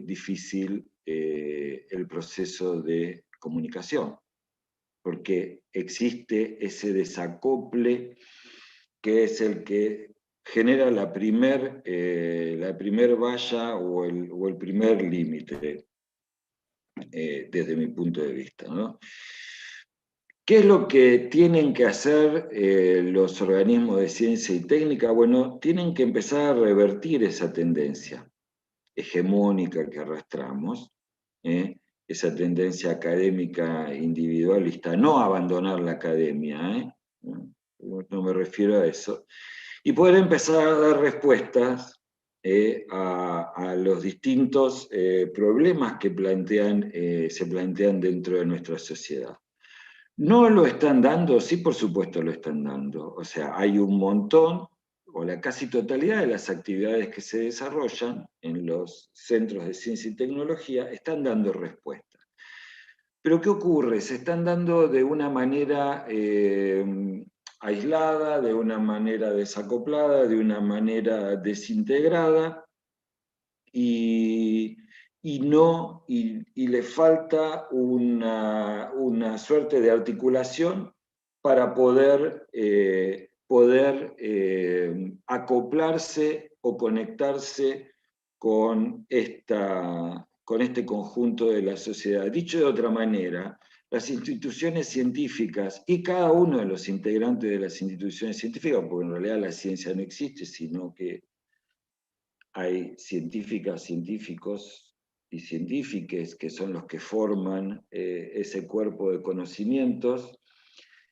difícil el proceso de comunicación, porque existe ese desacople que es el que genera la primer valla o el primer límite, desde mi punto de vista, ¿no? ¿Qué es lo que tienen que hacer los organismos de ciencia y técnica? Bueno, tienen que empezar a revertir esa tendencia hegemónica que arrastramos, esa tendencia académica individualista, no abandonar la academia, no me refiero a eso, y poder empezar a dar respuestas a los distintos problemas que se plantean dentro de nuestra sociedad. ¿No lo están dando? Sí, por supuesto lo están dando. O sea, hay un montón, o la casi totalidad de las actividades que se desarrollan en los centros de ciencia y tecnología están dando respuesta. Pero ¿qué ocurre? Se están dando de una manera aislada, de una manera desacoplada, de una manera desintegrada, y le falta una suerte de articulación para poder acoplarse o conectarse con este conjunto de la sociedad. Dicho de otra manera, las instituciones científicas y cada uno de los integrantes de las instituciones científicas, porque en realidad la ciencia no existe, sino que hay científicas, científicos y científiques que son los que forman ese cuerpo de conocimientos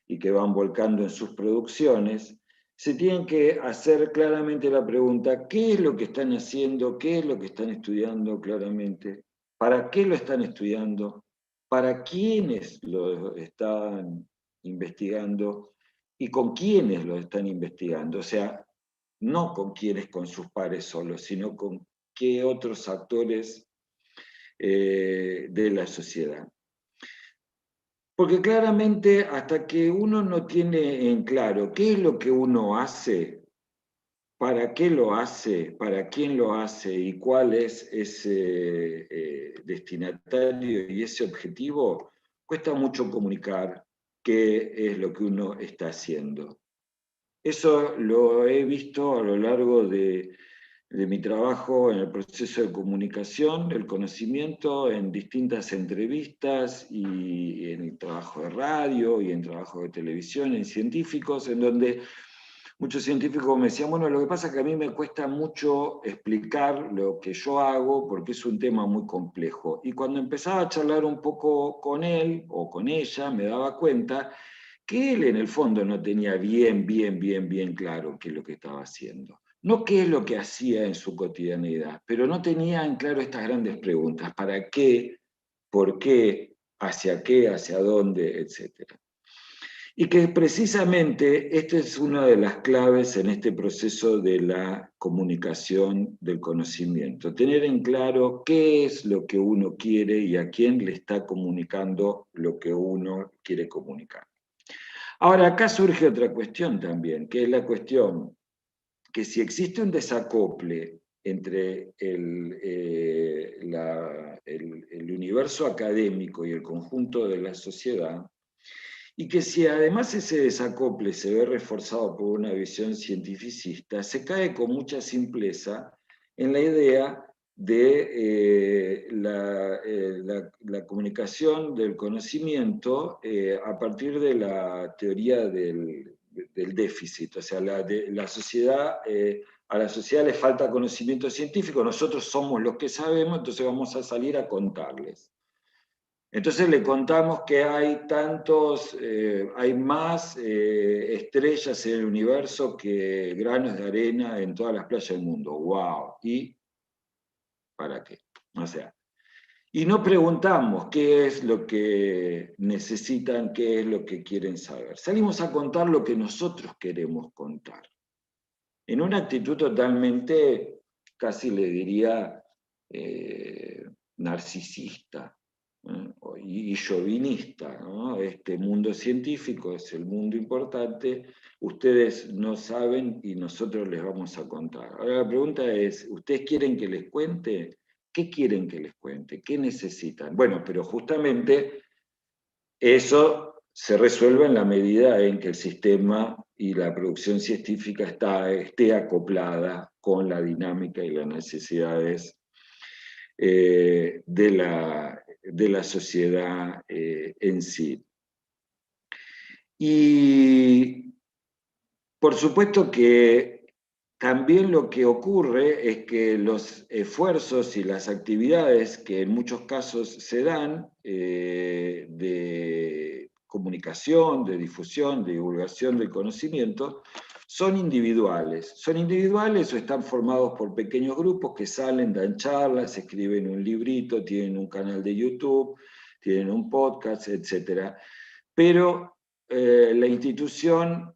y que van volcando en sus producciones. Se tienen que hacer claramente la pregunta: ¿qué es lo que están haciendo? ¿Qué es lo que están estudiando claramente? ¿Para qué lo están estudiando? ¿Para quiénes lo están investigando? ¿Y con quiénes lo están investigando? O sea, no con quiénes, con sus pares solos, sino con qué otros actores de la sociedad. Porque claramente, hasta que uno no tiene en claro qué es lo que uno hace, para qué lo hace, para quién lo hace y cuál es ese destinatario y ese objetivo, cuesta mucho comunicar qué es lo que uno está haciendo. Eso lo he visto a lo largo de mi trabajo en el proceso de comunicación, del conocimiento, en distintas entrevistas y en el trabajo de radio y en trabajo de televisión, en científicos, en donde muchos científicos me decían: bueno, lo que pasa es que a mí me cuesta mucho explicar lo que yo hago porque es un tema muy complejo. Y cuando empezaba a charlar un poco con él o con ella, me daba cuenta que él en el fondo no tenía bien claro qué es lo que estaba haciendo. No qué es lo que hacía en su cotidianeidad, pero no tenía en claro estas grandes preguntas: ¿para qué? por qué, hacia dónde, etc. Y que precisamente esta es una de las claves en este proceso de la comunicación del conocimiento. Tener en claro qué es lo que uno quiere y a quién le está comunicando lo que uno quiere comunicar. Ahora, acá surge otra cuestión también, que es la cuestión que si existe un desacople entre el universo académico y el conjunto de la sociedad, y que si además ese desacople se ve reforzado por una visión cientificista, se cae con mucha simpleza en la idea de la comunicación del conocimiento a partir de la teoría del déficit. O sea, a la sociedad le falta conocimiento científico, nosotros somos los que sabemos, entonces vamos a salir a contarles. Entonces le contamos que hay hay más estrellas en el universo que granos de arena en todas las playas del mundo. ¡Wow! ¿Y para qué? O sea, y no preguntamos qué es lo que necesitan, qué es lo que quieren saber. Salimos a contar lo que nosotros queremos contar. En una actitud totalmente, casi le diría, narcisista. Y chauvinista, ¿no? Este mundo científico es el mundo importante, ustedes no saben y nosotros les vamos a contar. Ahora la pregunta es, ¿ustedes quieren que les cuente? ¿Qué quieren que les cuente? ¿Qué necesitan? Bueno, pero justamente eso se resuelve en la medida en que el sistema y la producción científica esté acoplada con la dinámica y las necesidades de la sociedad en sí. Y por supuesto que también lo que ocurre es que los esfuerzos y las actividades que en muchos casos se dan de comunicación, de difusión, de divulgación del conocimiento, son individuales. Son individuales o están formados por pequeños grupos que salen, dan charlas, escriben un librito, tienen un canal de YouTube, tienen un podcast, etc. Pero la institución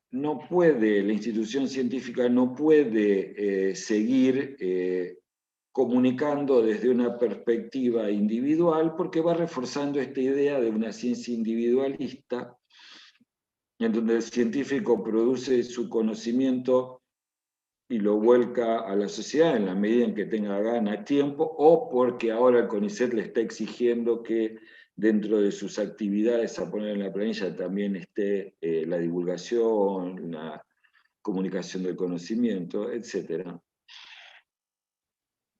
científica no puede seguir comunicando desde una perspectiva individual porque va reforzando esta idea de una ciencia individualista en donde el científico produce su conocimiento y lo vuelca a la sociedad en la medida en que tenga gana, tiempo, o porque ahora el CONICET le está exigiendo que dentro de sus actividades a poner en la planilla también esté la divulgación, la comunicación del conocimiento, etc.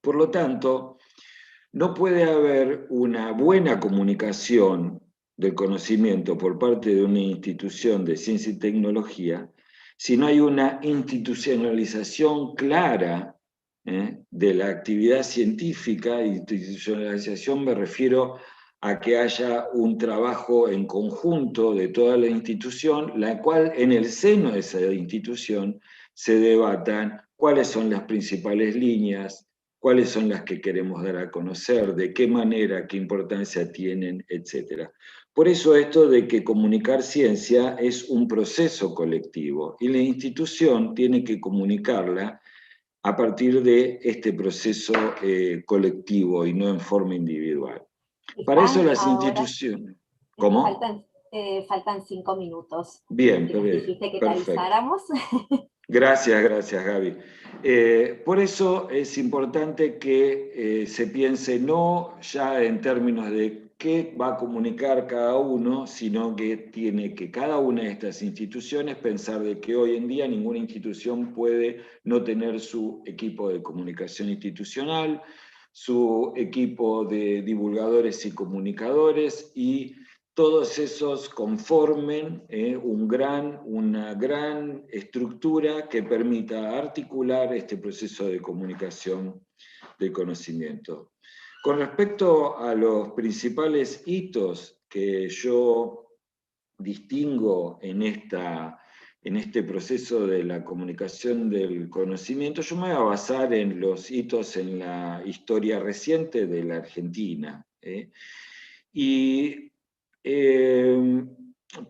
Por lo tanto, no puede haber una buena comunicación del conocimiento por parte de una institución de ciencia y tecnología si no hay una institucionalización clara de la actividad científica. Institucionalización me refiero a que haya un trabajo en conjunto de toda la institución, la cual en el seno de esa institución se debatan cuáles son las principales líneas, cuáles son las que queremos dar a conocer, de qué manera, qué importancia tienen, etc. Por eso esto de que comunicar ciencia es un proceso colectivo y la institución tiene que comunicarla a partir de este proceso colectivo y no en forma individual. Para eso las instituciones... ¿Cómo? Faltan 5 minutos. Bien, dijiste que te perfecto. avisáramos. Gracias, Gaby. Por eso es importante que se piense no ya en términos de qué va a comunicar cada uno, sino que tiene que cada una de estas instituciones pensar de que hoy en día ninguna institución puede no tener su equipo de comunicación institucional, su equipo de divulgadores y comunicadores, y todos esos conformen una gran estructura que permita articular este proceso de comunicación del conocimiento. Con respecto a los principales hitos que yo distingo en este proceso de la comunicación del conocimiento, yo me voy a basar en los hitos en la historia reciente de la Argentina. Y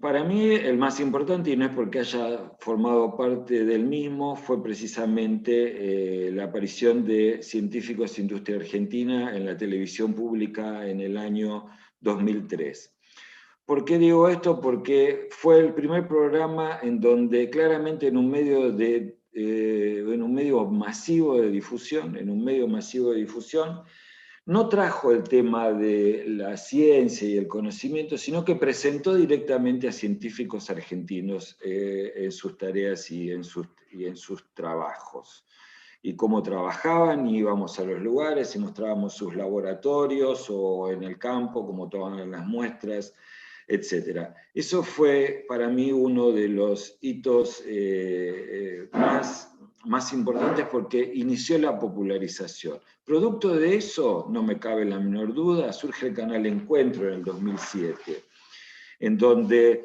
para mí el más importante, y no es porque haya formado parte del mismo, fue precisamente la aparición de Científicos de Industria Argentina en la televisión pública en el año 2003. ¿Por qué digo esto? Porque fue el primer programa en donde claramente en un medio masivo de difusión, no trajo el tema de la ciencia y el conocimiento, sino que presentó directamente a científicos argentinos en sus tareas y en sus trabajos. Y cómo trabajaban, y íbamos a los lugares y mostrábamos sus laboratorios o en el campo, cómo tomaban las muestras, etc. Eso fue para mí uno de los hitos más importantes porque inició la popularización. Producto de eso, no me cabe la menor duda, surge el canal Encuentro en el 2007, en donde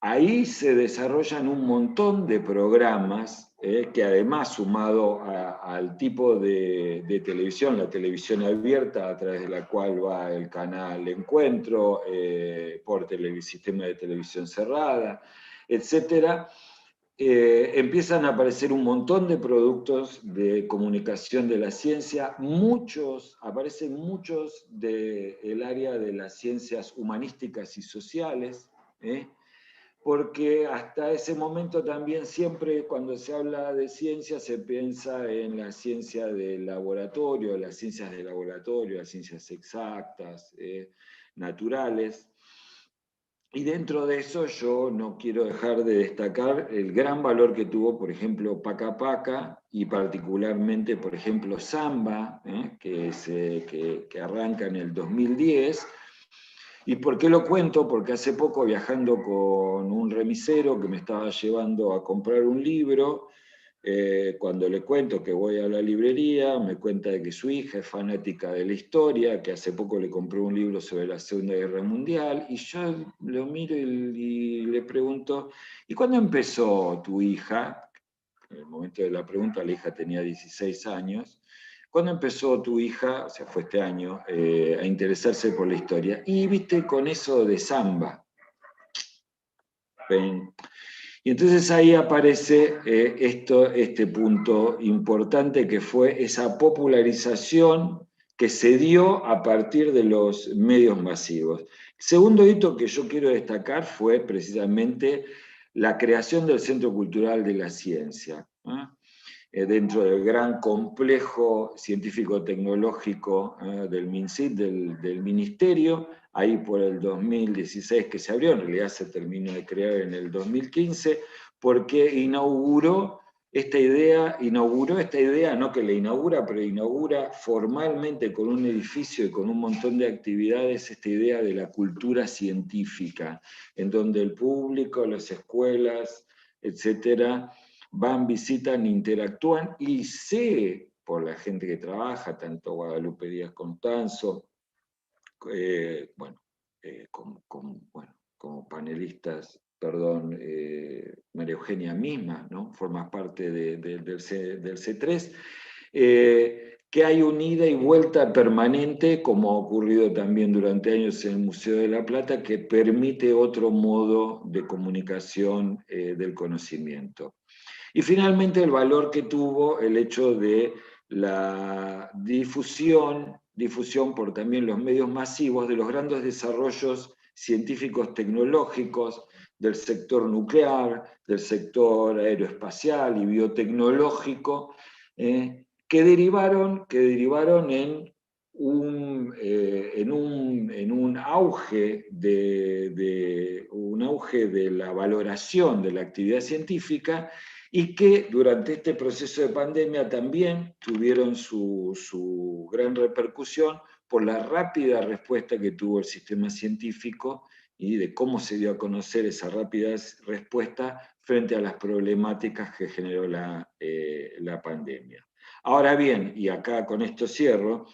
ahí se desarrollan un montón de programas que además, sumado al tipo de televisión, la televisión abierta a través de la cual va el canal Encuentro, por sistema de televisión cerrada, etc., empiezan a aparecer un montón de productos de comunicación de la ciencia, aparecen muchos del área de las ciencias humanísticas y sociales, porque hasta ese momento también siempre cuando se habla de ciencia se piensa en la ciencia del laboratorio, las ciencias del laboratorio, las ciencias exactas, naturales. Y dentro de eso yo no quiero dejar de destacar el gran valor que tuvo, por ejemplo, Paca Paca y particularmente, por ejemplo, Samba, que arranca en el 2010. ¿Y por qué lo cuento? Porque hace poco, viajando con un remisero que me estaba llevando a comprar un libro, cuando le cuento que voy a la librería, me cuenta de que su hija es fanática de la historia, que hace poco le compró un libro sobre la Segunda Guerra Mundial, y yo lo miro y le pregunto, ¿y cuándo empezó tu hija? En el momento de la pregunta, la hija tenía 16 años. ¿Cuándo empezó tu hija, o sea, fue este año, a interesarse por la historia? Y viste, con eso de Samba. Y entonces ahí aparece este punto importante que fue esa popularización que se dio a partir de los medios masivos. El segundo hito que yo quiero destacar fue precisamente la creación del Centro Cultural de la Ciencia, dentro del gran complejo científico-tecnológico del MINCIT, del Ministerio, ahí por el 2016 que se abrió, en realidad se terminó de crear en el 2015, porque inauguró esta idea, no que la inaugura, pero inaugura formalmente con un edificio y con un montón de actividades esta idea de la cultura científica, en donde el público, las escuelas, etcétera, van, visitan, interactúan, y sé por la gente que trabaja, tanto Guadalupe Díaz Constanzo, como panelistas, María Eugenia misma, ¿no? Forma parte del C3, que hay una ida y vuelta permanente, como ha ocurrido también durante años en el Museo de la Plata, que permite otro modo de comunicación del conocimiento. Y finalmente el valor que tuvo el hecho de la difusión por también los medios masivos de los grandes desarrollos científicos tecnológicos del sector nuclear, del sector aeroespacial y biotecnológico, que derivaron en un auge de la valoración de la actividad científica, y que durante este proceso de pandemia también tuvieron su gran repercusión por la rápida respuesta que tuvo el sistema científico y de cómo se dio a conocer esa rápida respuesta frente a las problemáticas que generó la pandemia. Ahora bien, y acá con esto cierro,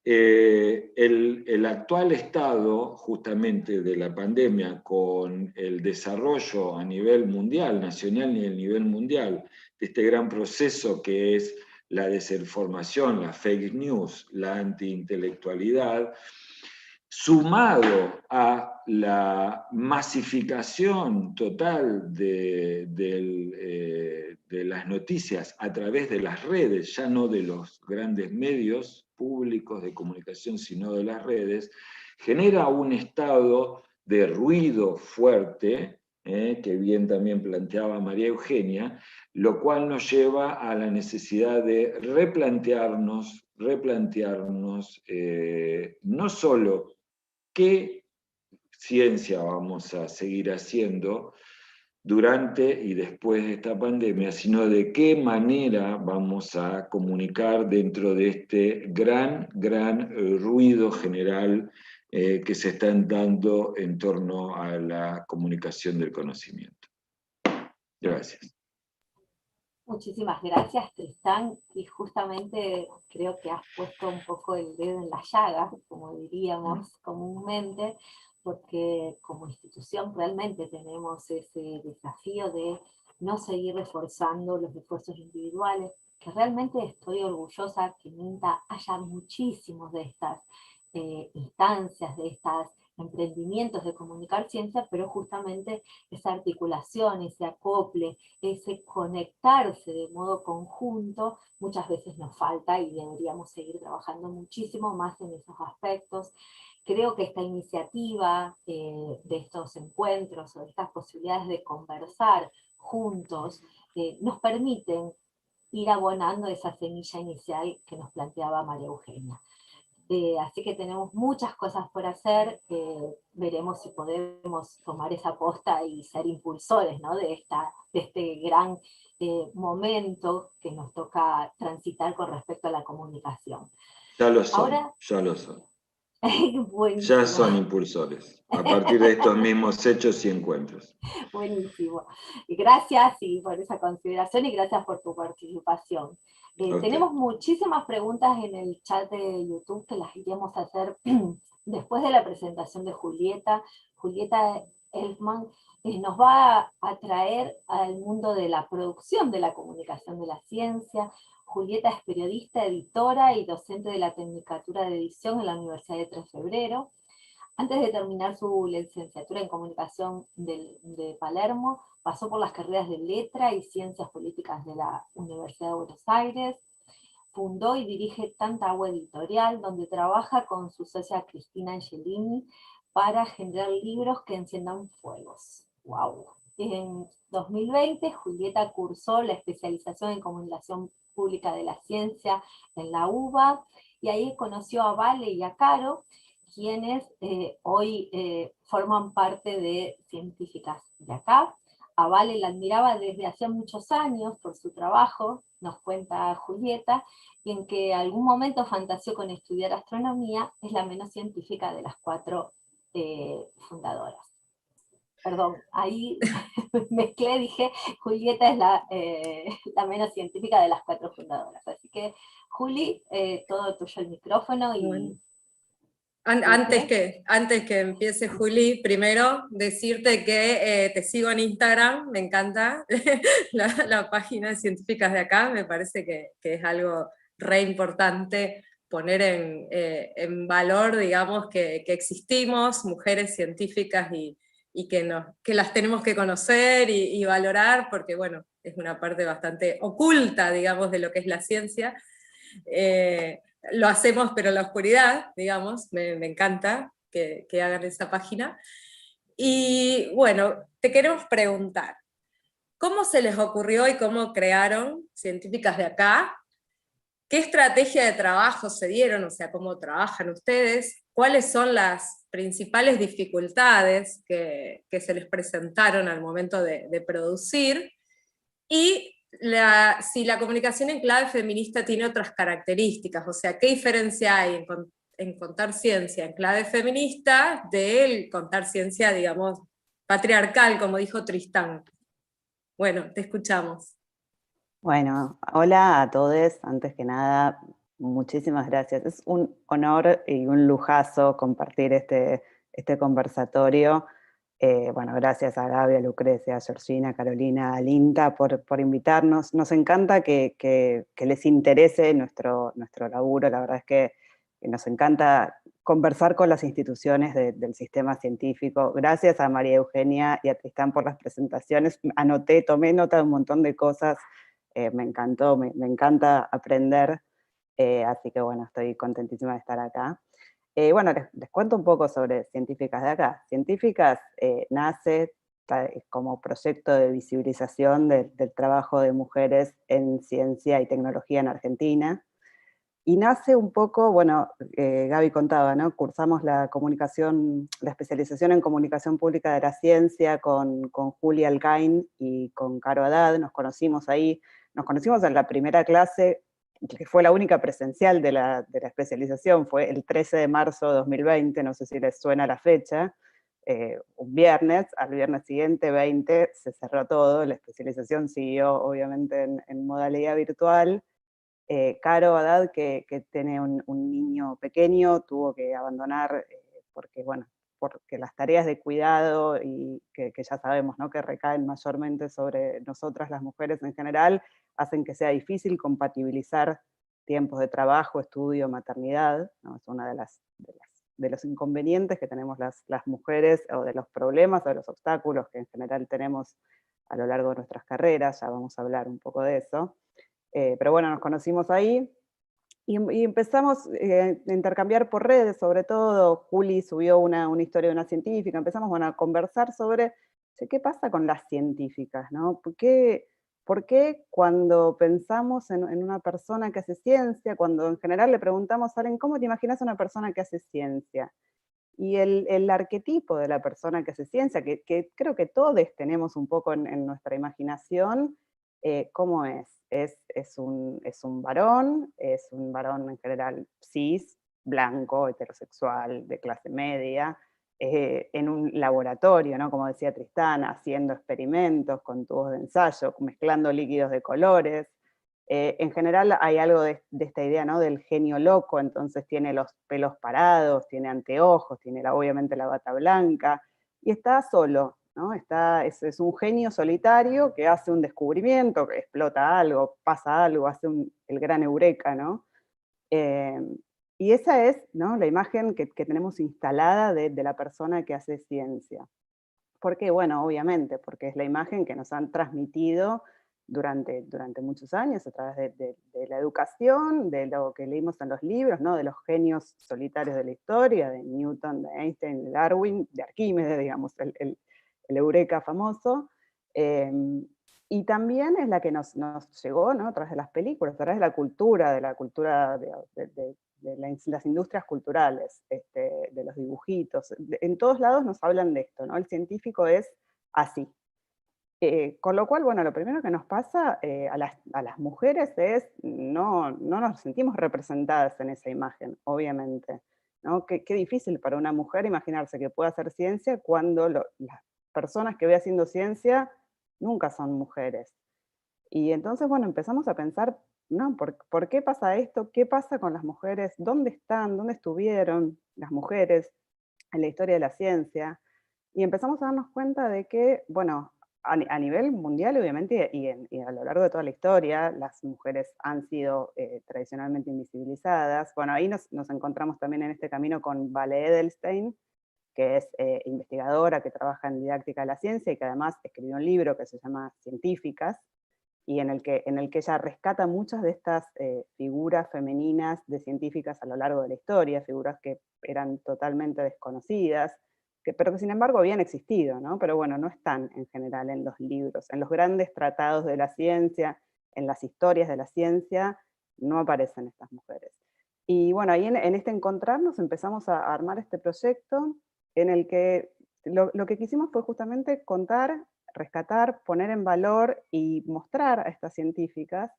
el actual estado justamente de la pandemia, con el desarrollo a nivel mundial, nacional y a nivel mundial, de este gran proceso que es la desinformación, la fake news, la antiintelectualidad, sumado a la masificación total de las noticias a través de las redes, ya no de los grandes medios públicos de comunicación, sino de las redes, genera un estado de ruido fuerte, que bien también planteaba María Eugenia, lo cual nos lleva a la necesidad de replantearnos no solo qué ciencia vamos a seguir haciendo durante y después de esta pandemia, sino de qué manera vamos a comunicar dentro de este gran ruido general que se está dando en torno a la comunicación del conocimiento. Gracias. Muchísimas gracias, Tristán, y justamente creo que has puesto un poco el dedo en la llaga, como diríamos comúnmente, porque como institución realmente tenemos ese desafío de no seguir reforzando los esfuerzos individuales, que realmente estoy orgullosa que en INTA haya muchísimos de estas instancias, de estos emprendimientos de comunicar ciencia, pero justamente esa articulación, ese acople, ese conectarse de modo conjunto, muchas veces nos falta y deberíamos seguir trabajando muchísimo más en esos aspectos. Creo que esta iniciativa de estos encuentros o de estas posibilidades de conversar juntos nos permiten ir abonando esa semilla inicial que nos planteaba María Eugenia. Así que tenemos muchas cosas por hacer, veremos si podemos tomar esa posta y ser impulsores, ¿no? de este gran momento que nos toca transitar con respecto a la comunicación. Ya lo son, Ahora, ya lo son. buenísimo. Ya son impulsores, a partir de estos mismos hechos y encuentros. Buenísimo. Y gracias y por esa consideración y gracias por tu participación. Tenemos muchísimas preguntas en el chat de YouTube que las iremos a hacer después de la presentación de Julieta. Julieta Elfman nos va a traer al mundo de la producción de la comunicación de la ciencia. Julieta es periodista, editora y docente de la Tecnicatura de Edición en la Universidad de 3 de Febrero. Antes de terminar su licenciatura en Comunicación de Palermo, pasó por las carreras de Letra y Ciencias Políticas de la Universidad de Buenos Aires. Fundó y dirige Tantagua Editorial, donde trabaja con su socia Cristina Angelini para generar libros que enciendan fuegos. ¡Wow! En 2020, Julieta cursó la especialización en Comunicación Pública de la Ciencia en la UBA, y ahí conoció a Vale y a Caro, quienes hoy forman parte de Científicas de Acá. A Vale la admiraba desde hace muchos años por su trabajo, nos cuenta Julieta, y en que algún momento fantaseó con estudiar astronomía, es la menos científica de las 4 fundadoras. Perdón, ahí mezclé, dije, Julieta es la menos científica de las 4 fundadoras. Así que, Juli, todo tuyo el micrófono y... Bueno. Antes que empiece, Juli, primero decirte que te sigo en Instagram, me encanta la página de Científicas de Acá, me parece que es algo re importante poner en valor, digamos, que existimos, mujeres científicas y que las tenemos que conocer y valorar, porque bueno, es una parte bastante oculta, digamos, de lo que es la ciencia. Lo hacemos pero en la oscuridad, digamos, me encanta que hagan esa página. Y bueno, te queremos preguntar, ¿cómo se les ocurrió y cómo crearon Científicas de Acá? ¿Qué estrategia de trabajo se dieron? O sea, ¿cómo trabajan ustedes? ¿Cuáles son las principales dificultades que se les presentaron al momento de producir? Y si la comunicación en clave feminista tiene otras características, o sea, ¿qué diferencia hay en contar ciencia en clave feminista del contar ciencia, digamos, patriarcal, como dijo Tristán? Bueno, te escuchamos. Bueno, hola a todos. Antes que nada, muchísimas gracias. Es un honor y un lujazo compartir este conversatorio. Bueno, gracias a Gaby, a Lucrecia, a Georgina, a Carolina, a Linta por invitarnos. Nos encanta que les interese nuestro laburo. La verdad es que nos encanta conversar con las instituciones del sistema científico. Gracias a María Eugenia y a Tristán por las presentaciones. Anoté, tomé nota de un montón de cosas, me encantó, me encanta aprender, así que bueno, estoy contentísima de estar acá. Bueno, les cuento un poco sobre Científicas de Acá. Científicas nace como proyecto de visibilización del trabajo de mujeres en ciencia y tecnología en Argentina. Y nace un poco, bueno, Gaby contaba, ¿no? Cursamos la especialización en comunicación pública de la ciencia con Julia Alcain y con Caro Haddad, nos conocimos ahí, nos conocimos en la primera clase, que fue la única presencial de la especialización, fue el 13 de marzo de 2020, no sé si les suena la fecha, un viernes, al viernes siguiente, 20, se cerró todo, la especialización siguió obviamente en modalidad virtual. Caro Haddad, que tiene un niño pequeño, tuvo que abandonar porque, bueno, porque las tareas de cuidado, y que ya sabemos, ¿no?, que recaen mayormente sobre nosotras las mujeres en general, hacen que sea difícil compatibilizar tiempos de trabajo, estudio, maternidad, ¿no? Es una de los inconvenientes que tenemos las mujeres, o de los problemas, o de los obstáculos que en general tenemos a lo largo de nuestras carreras, ya vamos a hablar un poco de eso. Pero bueno, nos conocimos ahí y empezamos a intercambiar por redes, sobre todo. Juli subió una historia de una científica, empezamos, bueno, a conversar sobre qué pasa con las científicas, ¿no? ¿Por qué cuando pensamos en una persona que hace ciencia, cuando en general le preguntamos a alguien, ¿cómo te imaginas a una persona que hace ciencia? Y el arquetipo de la persona que hace ciencia, que creo que todos tenemos un poco en nuestra imaginación, ¿cómo es? Es un varón en general cis, blanco, heterosexual, de clase media, en un laboratorio, ¿no? Como decía Tristán, haciendo experimentos con tubos de ensayo, mezclando líquidos de colores. En general hay algo de esta idea, ¿no?, del genio loco, entonces tiene los pelos parados, tiene anteojos, tiene obviamente la bata blanca, y está solo, ¿no? Es un genio solitario que hace un descubrimiento, que explota algo, pasa algo, hace el gran eureka, ¿no? Y esa es, ¿no?, la imagen que tenemos instalada de la persona que hace ciencia. ¿Por qué? Bueno, obviamente, porque es la imagen que nos han transmitido durante muchos años a través de la educación, de lo que leímos en los libros, ¿no?, de los genios solitarios de la historia, de Newton, de Einstein, de Darwin, de Arquímedes, digamos, el eureka famoso. Y también es la que nos llegó, ¿no?, a través de las películas, a través de la cultura de las industrias culturales, de los dibujitos. En todos lados nos hablan de esto, ¿no? El científico es así. Con lo cual, bueno, lo primero que nos pasa a las mujeres es, no nos sentimos representadas en esa imagen, obviamente, ¿no? Qué difícil para una mujer imaginarse que puede hacer ciencia cuando las personas que ve haciendo ciencia nunca son mujeres. Y entonces, bueno, empezamos a pensar, ¿no?, ¿por qué pasa esto? ¿Qué pasa con las mujeres? ¿Dónde están? ¿Dónde estuvieron las mujeres en la historia de la ciencia? Y empezamos a darnos cuenta de que, bueno, a nivel mundial, obviamente, y a lo largo de toda la historia, las mujeres han sido tradicionalmente invisibilizadas. Bueno, ahí nos encontramos también en este camino con Vale Edelstein, que es investigadora, que trabaja en didáctica de la ciencia y que además escribió un libro que se llama Científicas, y en el que ella rescata muchas de estas figuras femeninas de científicas a lo largo de la historia, figuras que eran totalmente desconocidas, pero que sin embargo habían existido, ¿no? Pero bueno, no están en general en los libros, en los grandes tratados de la ciencia, en las historias de la ciencia, no aparecen estas mujeres. Y bueno, ahí en este encontrarnos empezamos a armar este proyecto en el que lo que quisimos fue justamente contar, rescatar, poner en valor y mostrar a estas científicas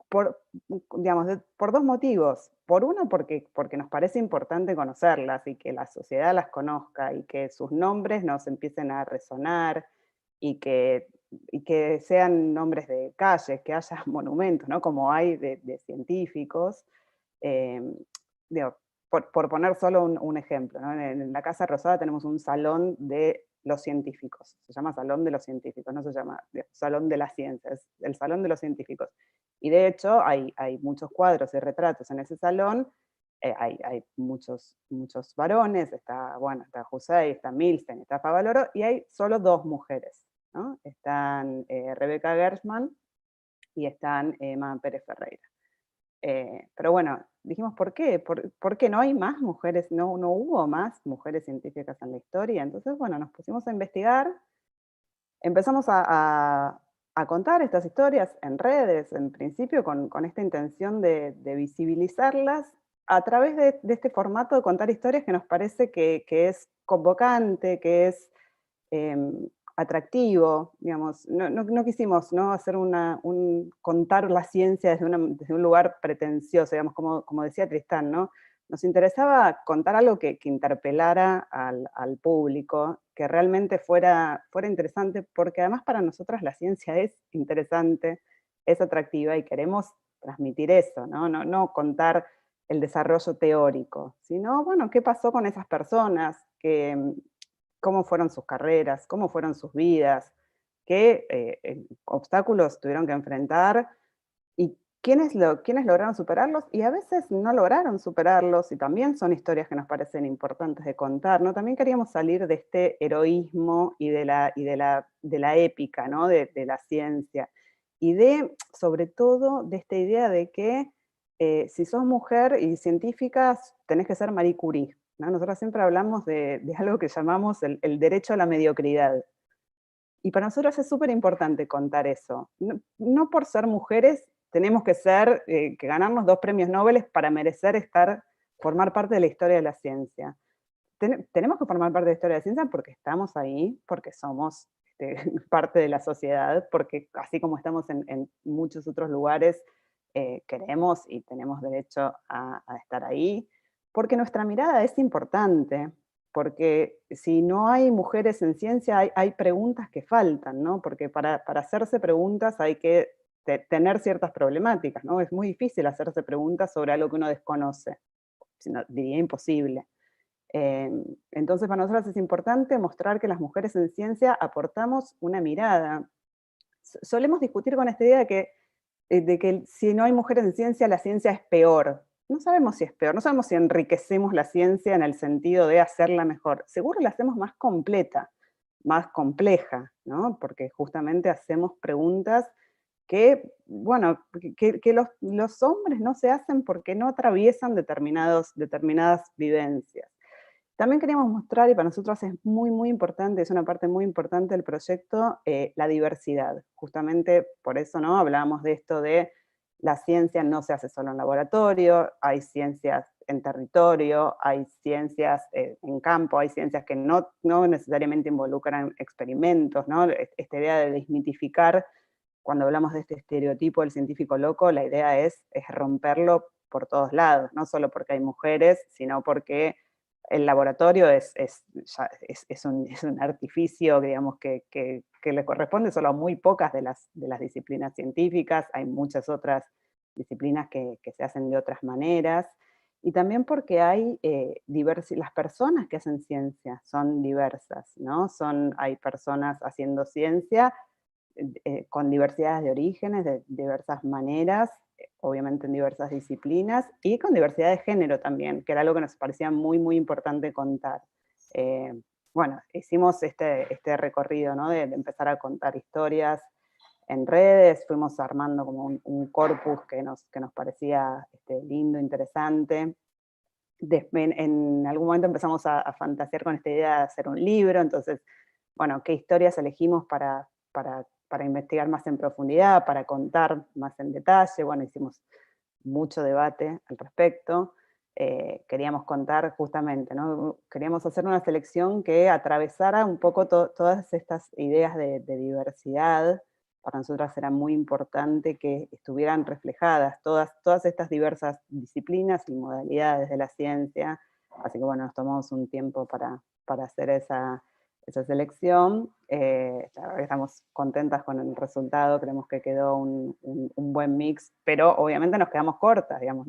por dos motivos. Por uno, porque nos parece importante conocerlas y que la sociedad las conozca y que sus nombres nos empiecen a resonar y que sean nombres de calles, que haya monumentos, ¿no?, como hay de científicos. Eh, digo, por poner solo un ejemplo, ¿no? En la Casa Rosada tenemos un salón de los científicos, se llama Salón de los Científicos, no se llama Salón de las Ciencias, es el Salón de los Científicos. Y de hecho hay muchos cuadros y retratos en ese salón hay muchos varones, está José, está Milstein, está Favaloro, y hay solo 2 mujeres, ¿no? Están Rebeca Gershman y están Emma Pérez Ferreira. Pero bueno, dijimos, ¿por qué? ¿Por qué no hay más mujeres? No hubo más mujeres científicas en la historia. Entonces, bueno, nos pusimos a investigar, empezamos a contar estas historias en redes, en principio con esta intención de visibilizarlas a través de este formato de contar historias que nos parece que es convocante, que es atractivo, digamos. No quisimos, ¿no?, hacer contar la ciencia desde un lugar pretencioso, digamos, como decía Tristán, ¿no? Nos interesaba contar algo que interpelara al público, que realmente fuera interesante, porque además para nosotras la ciencia es interesante, es atractiva y queremos transmitir eso, ¿no? No contar el desarrollo teórico, sino, bueno, qué pasó con esas personas, cómo fueron sus carreras, cómo fueron sus vidas, qué obstáculos tuvieron que enfrentar y quiénes lograron superarlos y a veces no lograron superarlos, y también son historias que nos parecen importantes de contar, ¿no? También queríamos salir de este heroísmo y de la épica, ¿no?, de la ciencia, y sobre todo, de esta idea de que si sos mujer y científica, tenés que ser Marie Curie, ¿no? Nosotros siempre hablamos de algo que llamamos el derecho a la mediocridad. Y para nosotros es súper importante contar eso. No por ser mujeres tenemos que ganarnos 2 premios Nobel para merecer formar parte de la historia de la ciencia. Tenemos que formar parte de la historia de la ciencia porque estamos ahí, porque somos parte de la sociedad, porque así como estamos en muchos otros lugares, queremos y tenemos derecho a estar ahí, porque nuestra mirada es importante, porque si no hay mujeres en ciencia, hay preguntas que faltan, ¿no? Porque para hacerse preguntas hay que tener ciertas problemáticas, ¿no? Es muy difícil hacerse preguntas sobre algo que uno desconoce, sino, diría imposible. Entonces para nosotros es importante mostrar que las mujeres en ciencia aportamos una mirada. Solemos discutir con esta idea de que si no hay mujeres en ciencia, la ciencia es peor. No sabemos si es peor, no sabemos si enriquecemos la ciencia en el sentido de hacerla mejor. Seguro la hacemos más completa, más compleja, ¿no? Porque justamente hacemos preguntas que, bueno, que los hombres no se hacen porque no atraviesan determinadas vivencias. También queríamos mostrar, y para nosotros es muy, muy importante, es una parte muy importante del proyecto, la diversidad. Justamente por eso, ¿no?, hablábamos de esto de la ciencia no se hace solo en laboratorio, hay ciencias en territorio, hay ciencias en campo, hay ciencias que no necesariamente involucran experimentos, ¿no? Esta idea de desmitificar, cuando hablamos de este estereotipo del científico loco, la idea es romperlo por todos lados, no solo porque hay mujeres, sino porque el laboratorio es un artificio, digamos, que le corresponde solo a muy pocas de las disciplinas científicas. Hay muchas otras disciplinas que se hacen de otras maneras, y también porque hay las personas que hacen ciencia son diversas, ¿no? Hay personas haciendo ciencia con diversidades de orígenes, de diversas maneras, obviamente en diversas disciplinas, y con diversidad de género también, que era algo que nos parecía muy, muy importante contar. Bueno, hicimos este recorrido, ¿no?, de empezar a contar historias en redes, fuimos armando como un corpus que nos parecía lindo, interesante. En algún momento empezamos a fantasear con esta idea de hacer un libro, entonces, bueno, ¿qué historias elegimos para investigar más en profundidad, para contar más en detalle? Bueno, hicimos mucho debate al respecto. Queríamos contar justamente, ¿no?, queríamos hacer una selección que atravesara un poco todas estas ideas de diversidad. Para nosotras era muy importante que estuvieran reflejadas todas estas diversas disciplinas y modalidades de la ciencia, así que bueno, nos tomamos un tiempo para hacer esa selección. La verdad que estamos contentas con el resultado, creemos que quedó un buen mix, pero obviamente nos quedamos cortas, digamos,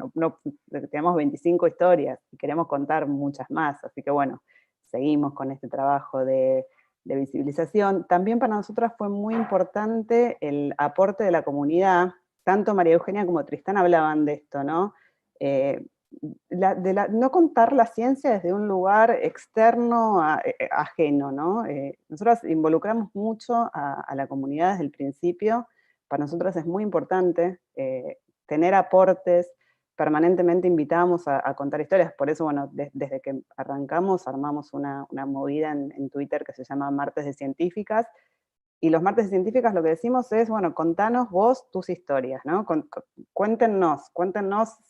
tenemos 25 historias y queremos contar muchas más, así que bueno, seguimos con este trabajo de visibilización. También para nosotras fue muy importante el aporte de la comunidad, tanto María Eugenia como Tristán hablaban de esto, ¿no? no contar la ciencia desde un lugar externo, ajeno, ¿no? Nosotros involucramos mucho a la comunidad desde el principio. Para nosotros es muy importante tener aportes. Permanentemente invitamos a contar historias, por eso, bueno, desde que arrancamos armamos una movida en Twitter que se llama Martes de Científicas, y los martes de científicas lo que decimos es, bueno, contanos vos tus historias, ¿no? Cuéntenos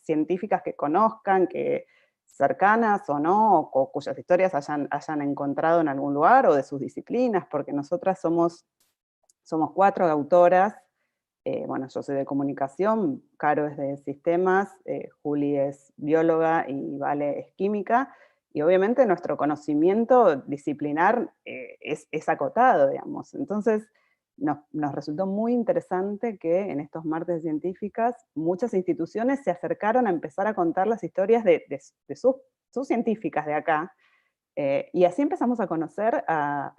científicas que conozcan, que cercanas o no, o cuyas historias hayan encontrado en algún lugar, o de sus disciplinas, porque nosotras somos 4 autoras. Bueno, yo soy de comunicación, Caro es de sistemas, Juli es bióloga y Vale es química, y obviamente nuestro conocimiento disciplinar es acotado, digamos. Entonces, nos resultó muy interesante que en estos martes científicas muchas instituciones se acercaron a empezar a contar las historias de sus científicas de acá, y así empezamos a conocer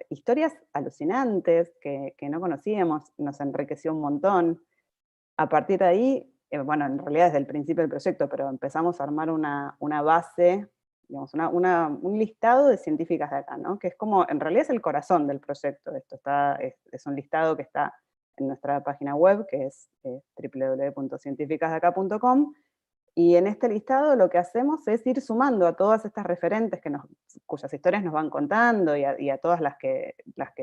historias alucinantes que no conocíamos, nos enriqueció un montón. A partir de ahí, bueno, en realidad desde el principio del proyecto, pero empezamos a armar una base, digamos, un listado de científicas de acá, ¿no? Que es como, en realidad es el corazón del proyecto. Esto es un listado que está en nuestra página web, que es www.cientificasdeacá.com, y en este listado lo que hacemos es ir sumando a todas estas referentes cuyas historias nos van contando, y a todas las que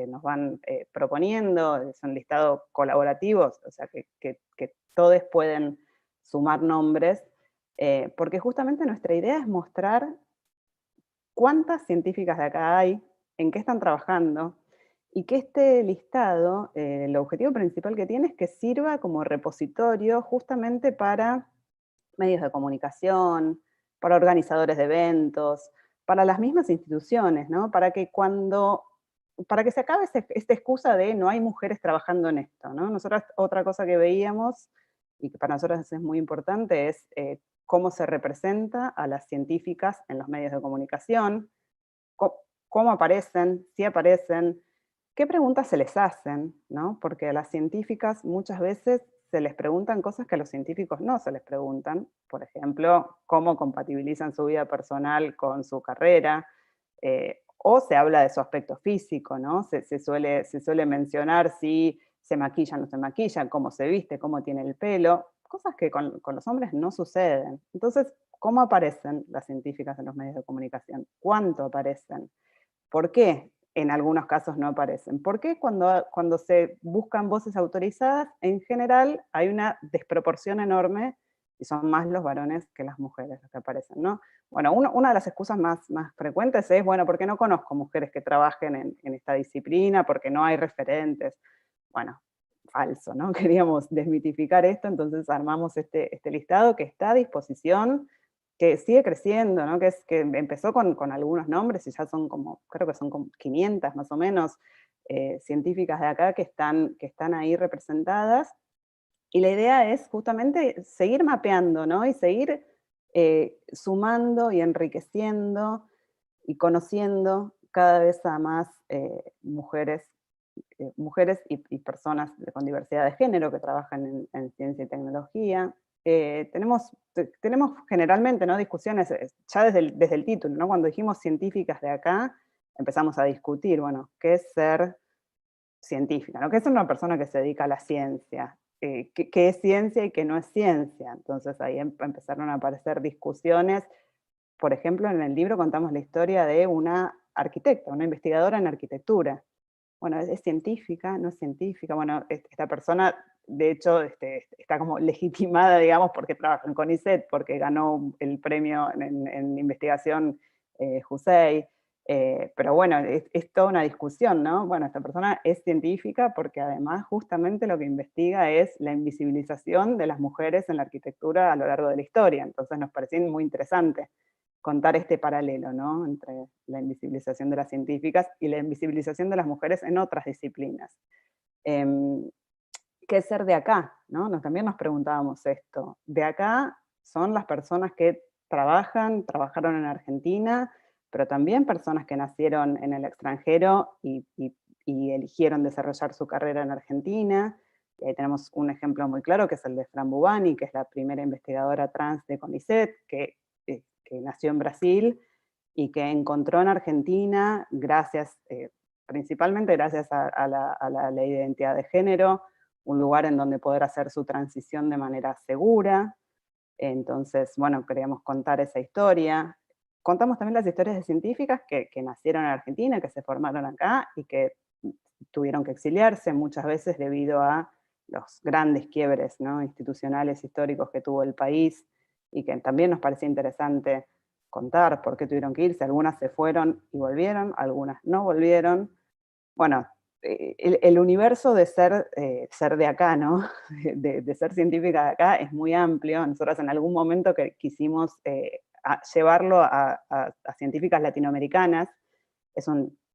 nos van proponiendo. Es un listado colaborativo, o sea que todos pueden sumar nombres, porque justamente nuestra idea es mostrar cuántas científicas de acá hay, en qué están trabajando, y que este listado, el objetivo principal que tiene es que sirva como repositorio justamente para medios de comunicación, para organizadores de eventos, para las mismas instituciones, ¿no? Para que se acabe esta excusa de no hay mujeres trabajando en esto, ¿no? Nosotros, otra cosa que veíamos, y que para nosotros es muy importante, es cómo se representa a las científicas en los medios de comunicación, cómo aparecen, si aparecen, qué preguntas se les hacen, ¿no? Porque a las científicas muchas veces se les preguntan cosas que a los científicos no se les preguntan. Por ejemplo, cómo compatibilizan su vida personal con su carrera, o se habla de su aspecto físico, ¿no? Se suele mencionar si se maquilla o no se maquilla, cómo se viste, cómo tiene el pelo, cosas que con los hombres no suceden. Entonces, ¿cómo aparecen las científicas en los medios de comunicación? ¿Cuánto aparecen? ¿Por qué en algunos casos no aparecen? ¿Por qué cuando se buscan voces autorizadas, en general hay una desproporción enorme y son más los varones que las mujeres los que aparecen, ¿no? Bueno, una de las excusas más frecuentes es, bueno, porque no conozco mujeres que trabajen en esta disciplina, porque no hay referentes. Bueno, falso, ¿no? Queríamos desmitificar esto, entonces armamos este listado que está a disposición, que sigue creciendo, ¿no? Que empezó con algunos nombres y ya son creo que son como 500 más o menos científicas de acá que están ahí representadas. Y la idea es justamente seguir mapeando, ¿no? Y seguir sumando y enriqueciendo y conociendo cada vez a más mujeres y personas con diversidad de género que trabajan en ciencia y tecnología. Tenemos generalmente, ¿no?, discusiones, ya desde el título, ¿no? Cuando dijimos científicas de acá, empezamos a discutir, bueno, ¿qué es ser científica, ¿no? ¿Qué es una persona que se dedica a la ciencia? ¿Qué es ciencia y qué no es ciencia? Entonces ahí empezaron a aparecer discusiones. Por ejemplo, en el libro contamos la historia de una arquitecta, una investigadora en arquitectura. Bueno, ¿es científica? ¿No es científica? Bueno, esta persona, de hecho, está como legitimada, digamos, porque trabaja en CONICET, porque ganó el premio en investigación Jusey. Pero bueno, es toda una discusión, ¿no? Bueno, esta persona es científica porque además justamente lo que investiga es la invisibilización de las mujeres en la arquitectura a lo largo de la historia. Entonces nos parecía muy interesante contar este paralelo, ¿no?, entre la invisibilización de las científicas y la invisibilización de las mujeres en otras disciplinas. ¿Qué es ser de acá? ¿No? También nos preguntábamos esto. De acá son las personas que trabajaron en Argentina, pero también personas que nacieron en el extranjero y eligieron desarrollar su carrera en Argentina. Y ahí tenemos un ejemplo muy claro, que es el de Fran Bubani, que es la primera investigadora trans de CONICET, que que nació en Brasil y que encontró en Argentina, gracias, principalmente gracias a la ley de identidad de género, un lugar en donde poder hacer su transición de manera segura. Entonces, bueno, queríamos contar esa historia. Contamos también las historias de científicas que nacieron en Argentina, que se formaron acá y que tuvieron que exiliarse muchas veces debido a los grandes quiebres, ¿no?, institucionales, históricos que tuvo el país, y que también nos parecía interesante contar por qué tuvieron que irse. Algunas se fueron y volvieron, algunas no volvieron. Bueno, el universo de ser de acá, ¿no? De ser científica de acá es muy amplio. Nosotros en algún momento que quisimos llevarlo a científicas latinoamericanas. Es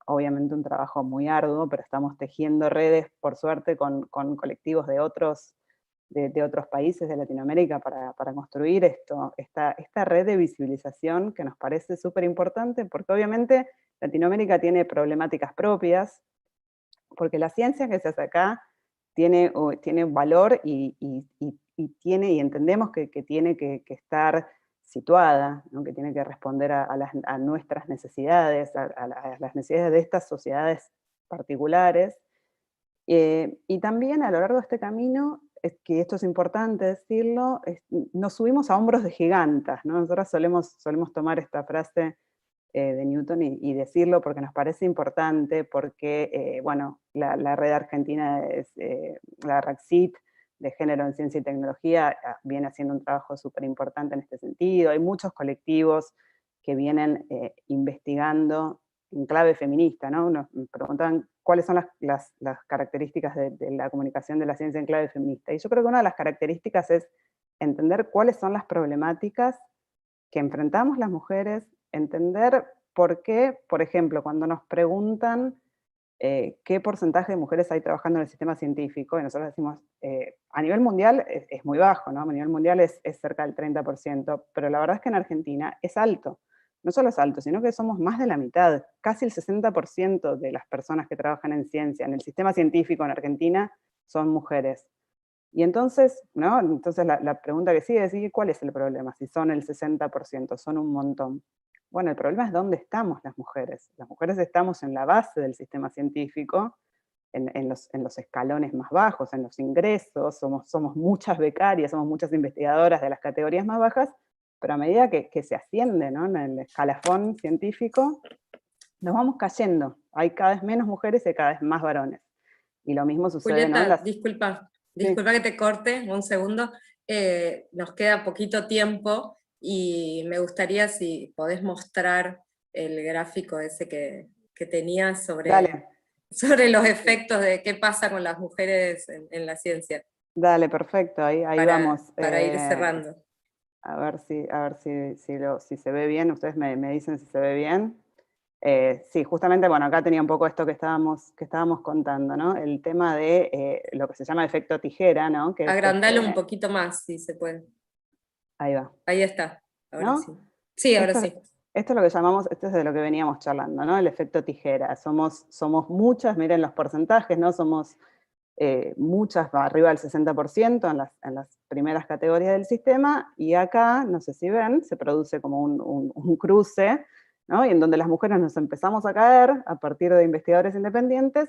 obviamente un trabajo muy arduo, pero estamos tejiendo redes, por suerte, con colectivos de otros países de Latinoamérica para construir esta red de visibilización que nos parece súper importante, porque obviamente Latinoamérica tiene problemáticas propias, porque la ciencia que se hace acá tiene valor y entendemos que tiene que estar situada, ¿no?, que tiene que responder a nuestras necesidades, a las necesidades de estas sociedades particulares. Y también a lo largo de este camino, es que esto es importante decirlo, nos subimos a hombros de gigantas, ¿no? Nosotros solemos tomar esta frase de Newton y decirlo porque nos parece importante, porque, bueno, la red argentina es la RACCIT, de Género en Ciencia y Tecnología, viene haciendo un trabajo súper importante en este sentido. Hay muchos colectivos que vienen investigando en clave feminista, ¿no? Nos preguntaban cuáles son las características de la comunicación de la ciencia en clave feminista. Y yo creo que una de las características es entender cuáles son las problemáticas que enfrentamos las mujeres, entender por qué, por ejemplo, cuando nos preguntan qué porcentaje de mujeres hay trabajando en el sistema científico, y nosotros decimos, a nivel mundial es muy bajo, ¿no? A nivel mundial es cerca del 30%, pero la verdad es que en Argentina es alto. No solo es alto, sino que somos más de la mitad, casi el 60% de las personas que trabajan en ciencia, en el sistema científico en Argentina, son mujeres. Y entonces, ¿no? Entonces la pregunta que sigue es, ¿cuál es el problema? Si son el 60%, son un montón. Bueno, el problema es dónde estamos las mujeres. Las mujeres estamos en la base del sistema científico, en los escalones más bajos, en los ingresos, somos muchas becarias, somos muchas investigadoras de las categorías más bajas, pero a medida que se asciende, ¿no?, en el escalafón científico, nos vamos cayendo. Hay cada vez menos mujeres y cada vez más varones. Y lo mismo sucede, Julieta, ¿no? disculpa Sí. que te corte un segundo. Nos queda poquito tiempo y me gustaría si podés mostrar el gráfico ese que tenías sobre los efectos de qué pasa con las mujeres en la ciencia. Dale, perfecto, ahí vamos. Para ir cerrando. A ver si se ve bien, ustedes me dicen si se ve bien. Sí, justamente, bueno, acá tenía un poco esto que estábamos contando, ¿no? El tema de lo que se llama efecto tijera, ¿no? Que agrandalo un poquito más, si se puede. Ahí va. Ahí está, ahora ¿No? sí. Sí, ahora sí. Esto es lo que llamamos, esto es de lo que veníamos charlando, ¿no? El efecto tijera. Somos muchas, miren los porcentajes, ¿no? Somos muchas, arriba del 60% en las primeras categorías del sistema, y acá, no sé si ven, se produce como un cruce, ¿no? Y en donde las mujeres nos empezamos a caer a partir de investigadores independientes,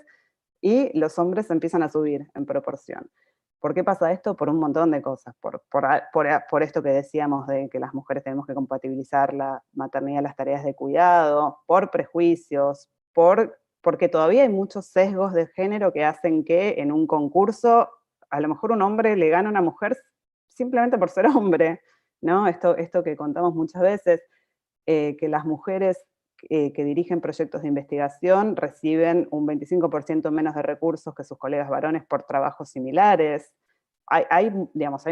y los hombres empiezan a subir en proporción. ¿Por qué pasa esto? Por un montón de cosas. Por esto que decíamos de que las mujeres tenemos que compatibilizar la maternidad, las tareas de cuidado, por prejuicios, porque todavía hay muchos sesgos de género que hacen que en un concurso a lo mejor un hombre le gana a una mujer simplemente por ser hombre, ¿no? Esto que contamos muchas veces, que las mujeres que dirigen proyectos de investigación reciben un 25% menos de recursos que sus colegas varones por trabajos similares. Hay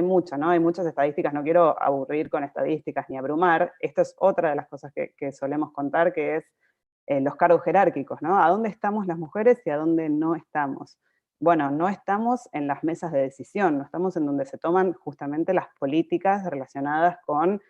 mucho, ¿no? Hay muchas estadísticas, no quiero aburrir con estadísticas ni abrumar. Esto es otra de las cosas que solemos contar, que es los cargos jerárquicos, ¿no? ¿A dónde estamos las mujeres y a dónde no estamos? Bueno, no estamos en las mesas de decisión, no estamos en donde se toman justamente las políticas relacionadas con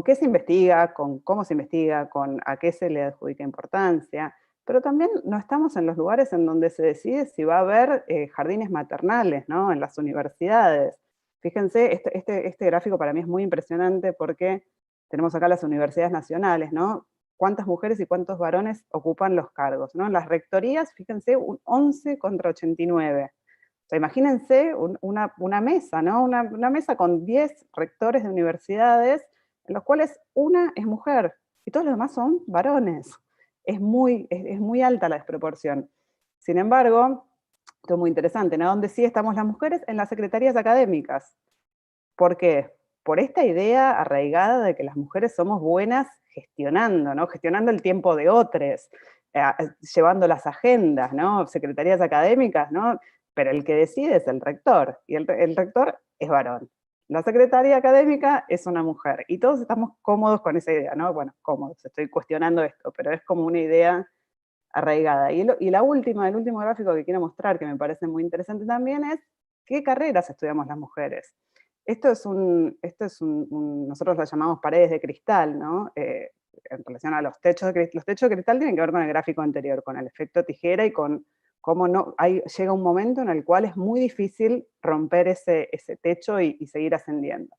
qué se investiga, con cómo se investiga, con a qué se le adjudica importancia, pero también no estamos en los lugares en donde se decide si va a haber jardines maternales, ¿no? En las universidades. Fíjense, este gráfico para mí es muy impresionante porque tenemos acá las universidades nacionales, ¿no? Cuántas mujeres y cuántos varones ocupan los cargos, ¿no? En las rectorías, fíjense, un 11 contra 89. O sea, imagínense una mesa, ¿no? Una mesa con 10 rectores de universidades, en los cuales una es mujer, y todos los demás son varones. Es muy alta la desproporción. Sin embargo, esto es muy interesante, ¿no? ¿Dónde sí estamos las mujeres? En las secretarías académicas. ¿Por qué? Por esta idea arraigada de que las mujeres somos buenas gestionando, ¿no? Gestionando el tiempo de otros, llevando las agendas, ¿no? Secretarías académicas, ¿no? Pero el que decide es el rector, y el rector es varón. La secretaria académica es una mujer, y todos estamos cómodos con esa idea, ¿no? Bueno, cómodos, estoy cuestionando esto, pero es como una idea arraigada. Y el último gráfico que quiero mostrar, que me parece muy interesante también, es qué carreras estudiamos las mujeres. Nosotros lo llamamos paredes de cristal, ¿no? En relación a los techos de cristal tienen que ver con el gráfico anterior, con el efecto tijera y con cómo llega un momento en el cual es muy difícil romper ese techo y seguir ascendiendo.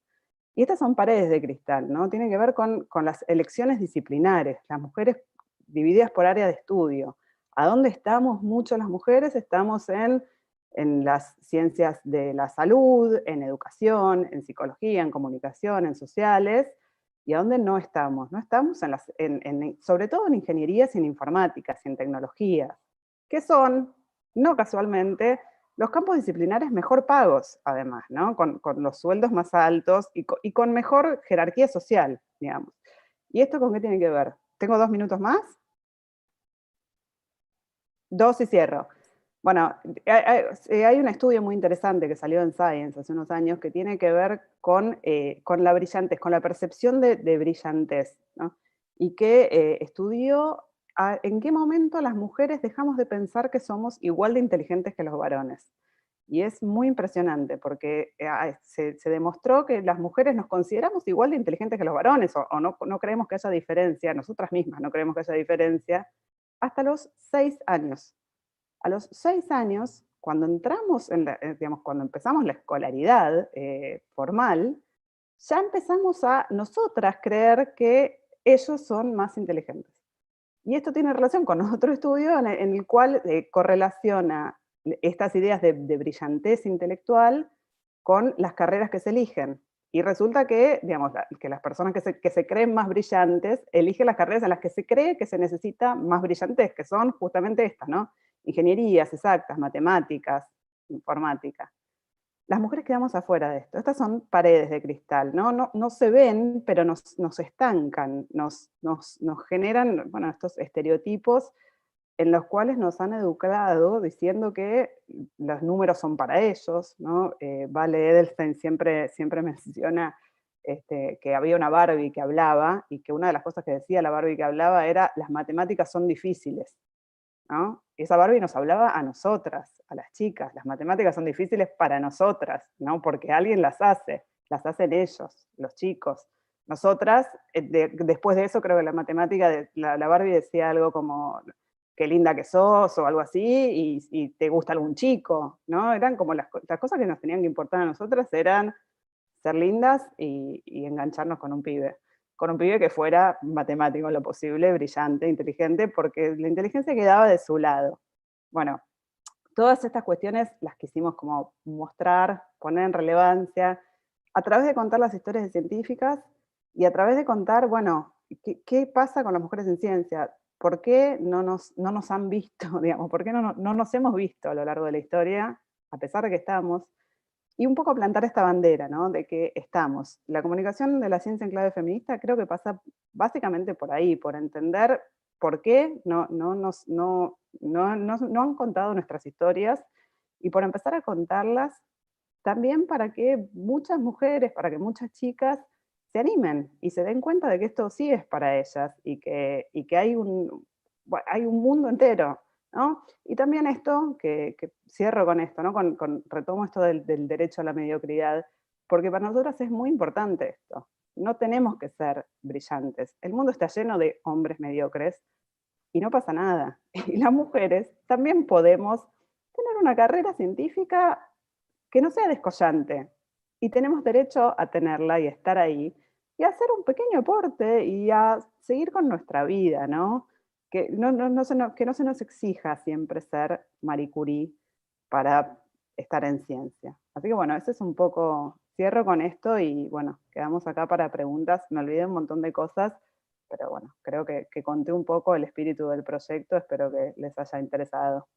Y estas son paredes de cristal, ¿no? Tienen que ver con las elecciones disciplinares, las mujeres divididas por área de estudio. ¿A dónde estamos mucho las mujeres? Estamos en las ciencias de la salud, en educación, en psicología, en comunicación, en sociales. ¿Y a dónde no estamos? No estamos sobre todo en ingenierías y en informáticas y en tecnologías, que son, no casualmente, los campos disciplinares mejor pagos, además, ¿no? Con los sueldos más altos y con mejor jerarquía social, digamos. ¿Y esto con qué tiene que ver? ¿Tengo 2 minutos más? 2 y cierro. Bueno, hay un estudio muy interesante que salió en Science hace unos años que tiene que ver con la brillantez, con la percepción de brillantez, ¿no? Y que estudió en qué momento las mujeres dejamos de pensar que somos igual de inteligentes que los varones. Y es muy impresionante porque se demostró que las mujeres nos consideramos igual de inteligentes que los varones, o no creemos que haya diferencia, nosotras mismas no creemos que haya diferencia, hasta los 6 años. A los 6 años, cuando entramos cuando empezamos la escolaridad formal, ya empezamos a nosotras creer que ellos son más inteligentes. Y esto tiene relación con otro estudio en el cual correlaciona estas ideas de brillantez intelectual con las carreras que se eligen. Y resulta que, digamos, que las personas que se creen más brillantes eligen las carreras en las que se cree que se necesita más brillantez, que son justamente estas, ¿no? Ingenierías exactas, matemáticas, informática. Las mujeres quedamos afuera de esto. Estas son paredes de cristal, ¿no? No se ven, pero nos estancan, nos generan, bueno, estos estereotipos en los cuales nos han educado diciendo que los números son para ellos, ¿no? Vale Edelstein siempre menciona que había una Barbie que hablaba, y que una de las cosas que decía la Barbie que hablaba era: las matemáticas son difíciles, ¿no? Y esa Barbie nos hablaba a nosotras, a las chicas. Las matemáticas son difíciles para nosotras, ¿no? Porque alguien las hacen ellos, los chicos. Nosotras, después de eso, creo que la matemática, la Barbie decía algo como: qué linda que sos, o algo así, y te gusta algún chico, ¿no? Eran como las cosas que nos tenían que importar a nosotras, eran ser lindas y engancharnos con un pibe que fuera matemático en lo posible, brillante, inteligente, porque la inteligencia quedaba de su lado. Bueno, todas estas cuestiones las quisimos como mostrar, poner en relevancia, a través de contar las historias de científicas y a través de contar, bueno, qué pasa con las mujeres en ciencia, por qué no nos han visto, digamos, por qué no nos hemos visto a lo largo de la historia, a pesar de que estamos, y un poco plantar esta bandera, ¿no? De que estamos. La comunicación de la ciencia en clave feminista creo que pasa básicamente por ahí, por entender por qué no han contado nuestras historias, y por empezar a contarlas también para que muchas mujeres, para que muchas chicas se animen y se den cuenta de que esto sí es para ellas, y que hay un mundo entero, ¿no? Y también esto, que cierro con esto, ¿no? Retomo esto del derecho a la mediocridad, porque para nosotras es muy importante esto. No tenemos que ser brillantes. El mundo está lleno de hombres mediocres y no pasa nada. Y las mujeres también podemos tener una carrera científica que no sea descollante, y tenemos derecho a tenerla y estar ahí, y a hacer un pequeño aporte y a seguir con nuestra vida, ¿no? Que que no se nos exija siempre ser Marie Curie para estar en ciencia. Así que bueno, ese es un poco, cierro con esto y bueno, quedamos acá para preguntas. Me olvidé un montón de cosas, pero bueno, creo que conté un poco el espíritu del proyecto, espero que les haya interesado.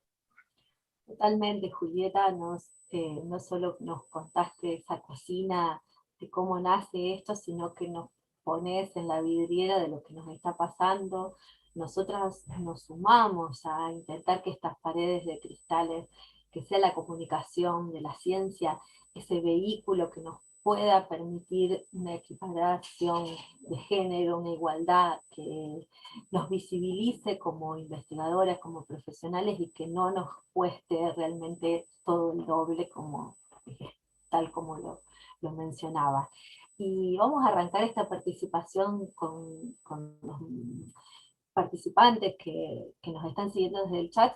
Totalmente, Julieta, no solo nos contaste esa cocina de cómo nace esto, sino que nos pones en la vidriera de lo que nos está pasando. Nosotras nos sumamos a intentar que estas paredes de cristales, que sea la comunicación de la ciencia, ese vehículo que nos pueda permitir una equiparación de género, una igualdad, que nos visibilice como investigadoras, como profesionales, y que no nos cueste realmente todo el doble, tal como lo mencionaba. Y vamos a arrancar esta participación con los participantes que nos están siguiendo desde el chat,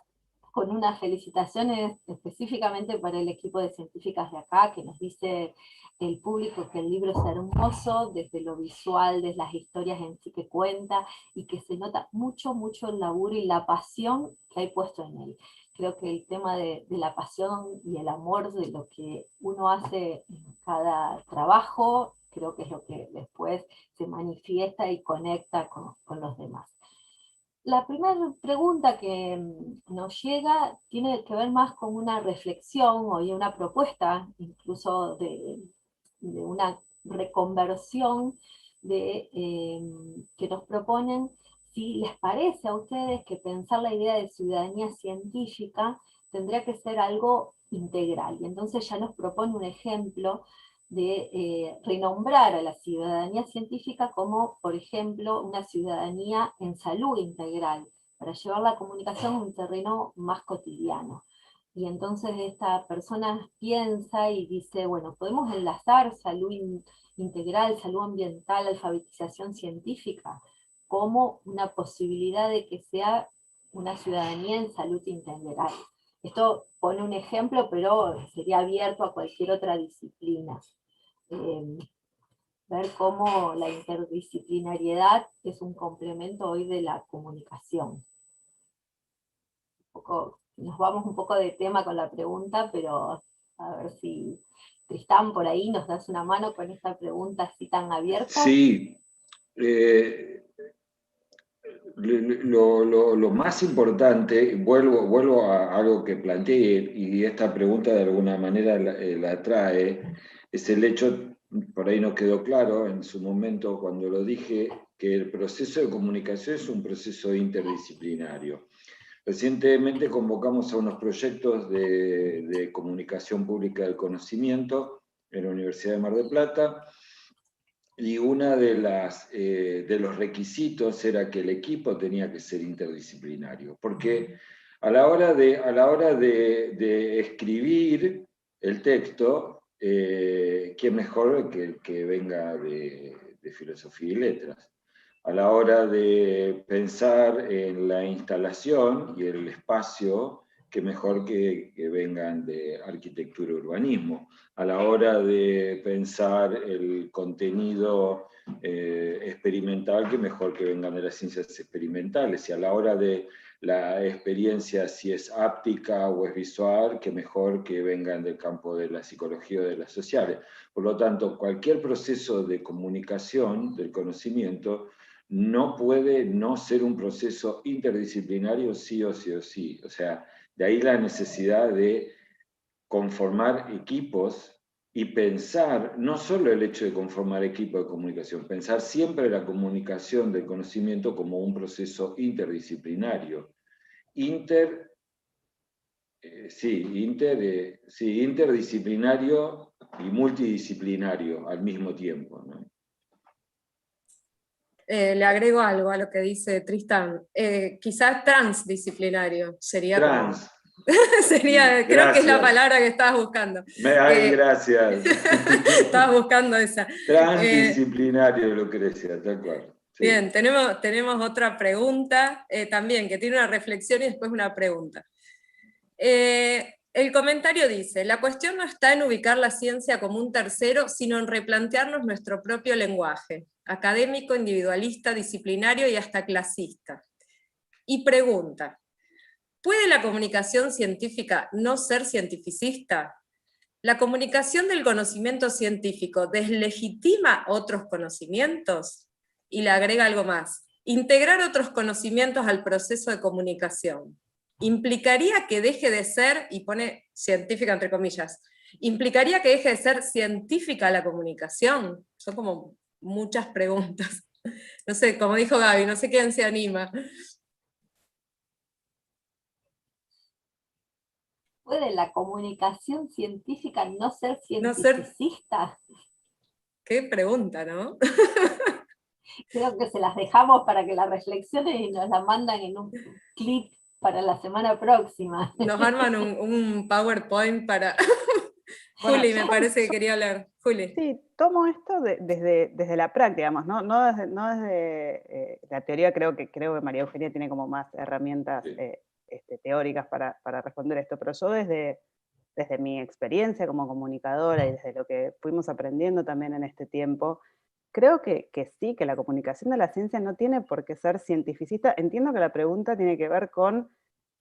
con unas felicitaciones específicamente para el equipo de científicas de acá, que nos dice el público que el libro es hermoso, desde lo visual, desde las historias en sí que cuenta, y que se nota mucho, mucho el laburo y la pasión que hay puesto en él. Creo que el tema de la pasión y el amor de lo que uno hace en cada trabajo, creo que es lo que después se manifiesta y conecta con los demás. La primera pregunta que nos llega tiene que ver más con una reflexión o una propuesta, incluso de una reconversión que nos proponen, si les parece a ustedes que pensar la idea de ciudadanía científica tendría que ser algo integral. Y entonces ya nos propone un ejemplo de renombrar a la ciudadanía científica como, por ejemplo, una ciudadanía en salud integral, para llevar la comunicación a un terreno más cotidiano. Y entonces esta persona piensa y dice, bueno, podemos enlazar salud integral, salud ambiental, alfabetización científica, como una posibilidad de que sea una ciudadanía en salud integral. Esto pone un ejemplo, pero sería abierto a cualquier otra disciplina. Ver cómo la interdisciplinariedad es un complemento hoy de la comunicación. Nos vamos un poco de tema con la pregunta, pero a ver si Tristán por ahí nos das una mano con esta pregunta así tan abierta. Sí, lo más importante, vuelvo a algo que planteé, y esta pregunta de alguna manera la trae, es el hecho, por ahí no quedó claro en su momento cuando lo dije, que el proceso de comunicación es un proceso interdisciplinario. Recientemente convocamos a unos proyectos de comunicación pública del conocimiento en la Universidad de Mar del Plata, y una de los requisitos era que el equipo tenía que ser interdisciplinario, porque a la hora de escribir el texto, ¿quién mejor que el que venga de filosofía y letras? A la hora de pensar en la instalación y el espacio, que mejor que vengan de arquitectura y urbanismo. A la hora de pensar el contenido experimental, que mejor que vengan de las ciencias experimentales. Y a la hora de la experiencia, si es áptica o es visual, que mejor que vengan del campo de la psicología o de las sociales. Por lo tanto, cualquier proceso de comunicación del conocimiento no puede no ser un proceso interdisciplinario sí o sí o sí. O sea, de ahí la necesidad de conformar equipos y pensar, no solo el hecho de conformar equipos de comunicación, pensar siempre la comunicación del conocimiento como un proceso interdisciplinario. Interdisciplinario y multidisciplinario al mismo tiempo, ¿no? Le agrego algo a lo que dice Tristán. Quizás transdisciplinario sería Trans. como... sería, creo que es la palabra que estabas buscando. Gracias. Estabas buscando esa. Transdisciplinario, Lucrecia, tal cual. Sí. Bien, tenemos otra pregunta también, que tiene una reflexión y después una pregunta. El comentario dice, la cuestión no está en ubicar la ciencia como un tercero, sino en replantearnos nuestro propio lenguaje, académico, individualista, disciplinario y hasta clasista. Y pregunta, ¿puede la comunicación científica no ser cientificista? ¿La comunicación del conocimiento científico deslegitima otros conocimientos? Y le agrega algo más, integrar otros conocimientos al proceso de comunicación. ¿Implicaría que deje de ser, y pone científica entre comillas, implicaría que deje de ser científica la comunicación? Son como muchas preguntas. No sé, como dijo Gaby, no sé quién se anima. ¿Puede la comunicación científica no ser No ser, cientificista? qué pregunta, ¿no? Creo que se las dejamos para que la reflexionen y nos la mandan en un clip para la semana próxima. Nos arman un PowerPoint para... Bueno, Juli, me parece que quería hablar. Juli. sí, tomo esto desde la práctica, digamos, no desde la teoría. Creo que María Eugenia tiene como más herramientas teóricas para responder esto, pero yo desde mi experiencia como comunicadora y desde lo que fuimos aprendiendo también en este tiempo, creo que sí, que la comunicación de la ciencia no tiene por qué ser cientificista. Entiendo que la pregunta tiene que ver con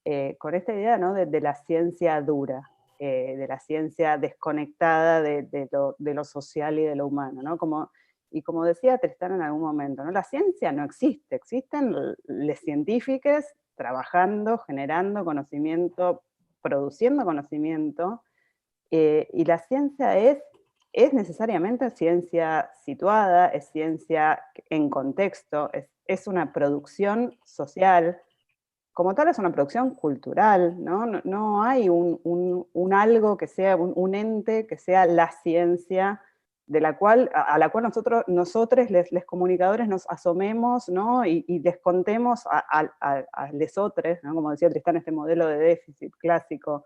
esta idea, ¿no?, de la ciencia dura, de la ciencia desconectada de lo social y de lo humano, ¿no? Y como decía Tristán en algún momento, ¿no?, la ciencia no existe, existen los científicos trabajando, generando conocimiento, produciendo conocimiento, y la ciencia es necesariamente ciencia situada, es ciencia en contexto, es una producción social. Como tal es una producción cultural, ¿no? No hay un algo que sea, un ente que sea la ciencia, a la cual nosotros les comunicadores nos asomemos, ¿no? Y les contemos a lesotres, ¿no? Como decía Tristán, este modelo de déficit clásico,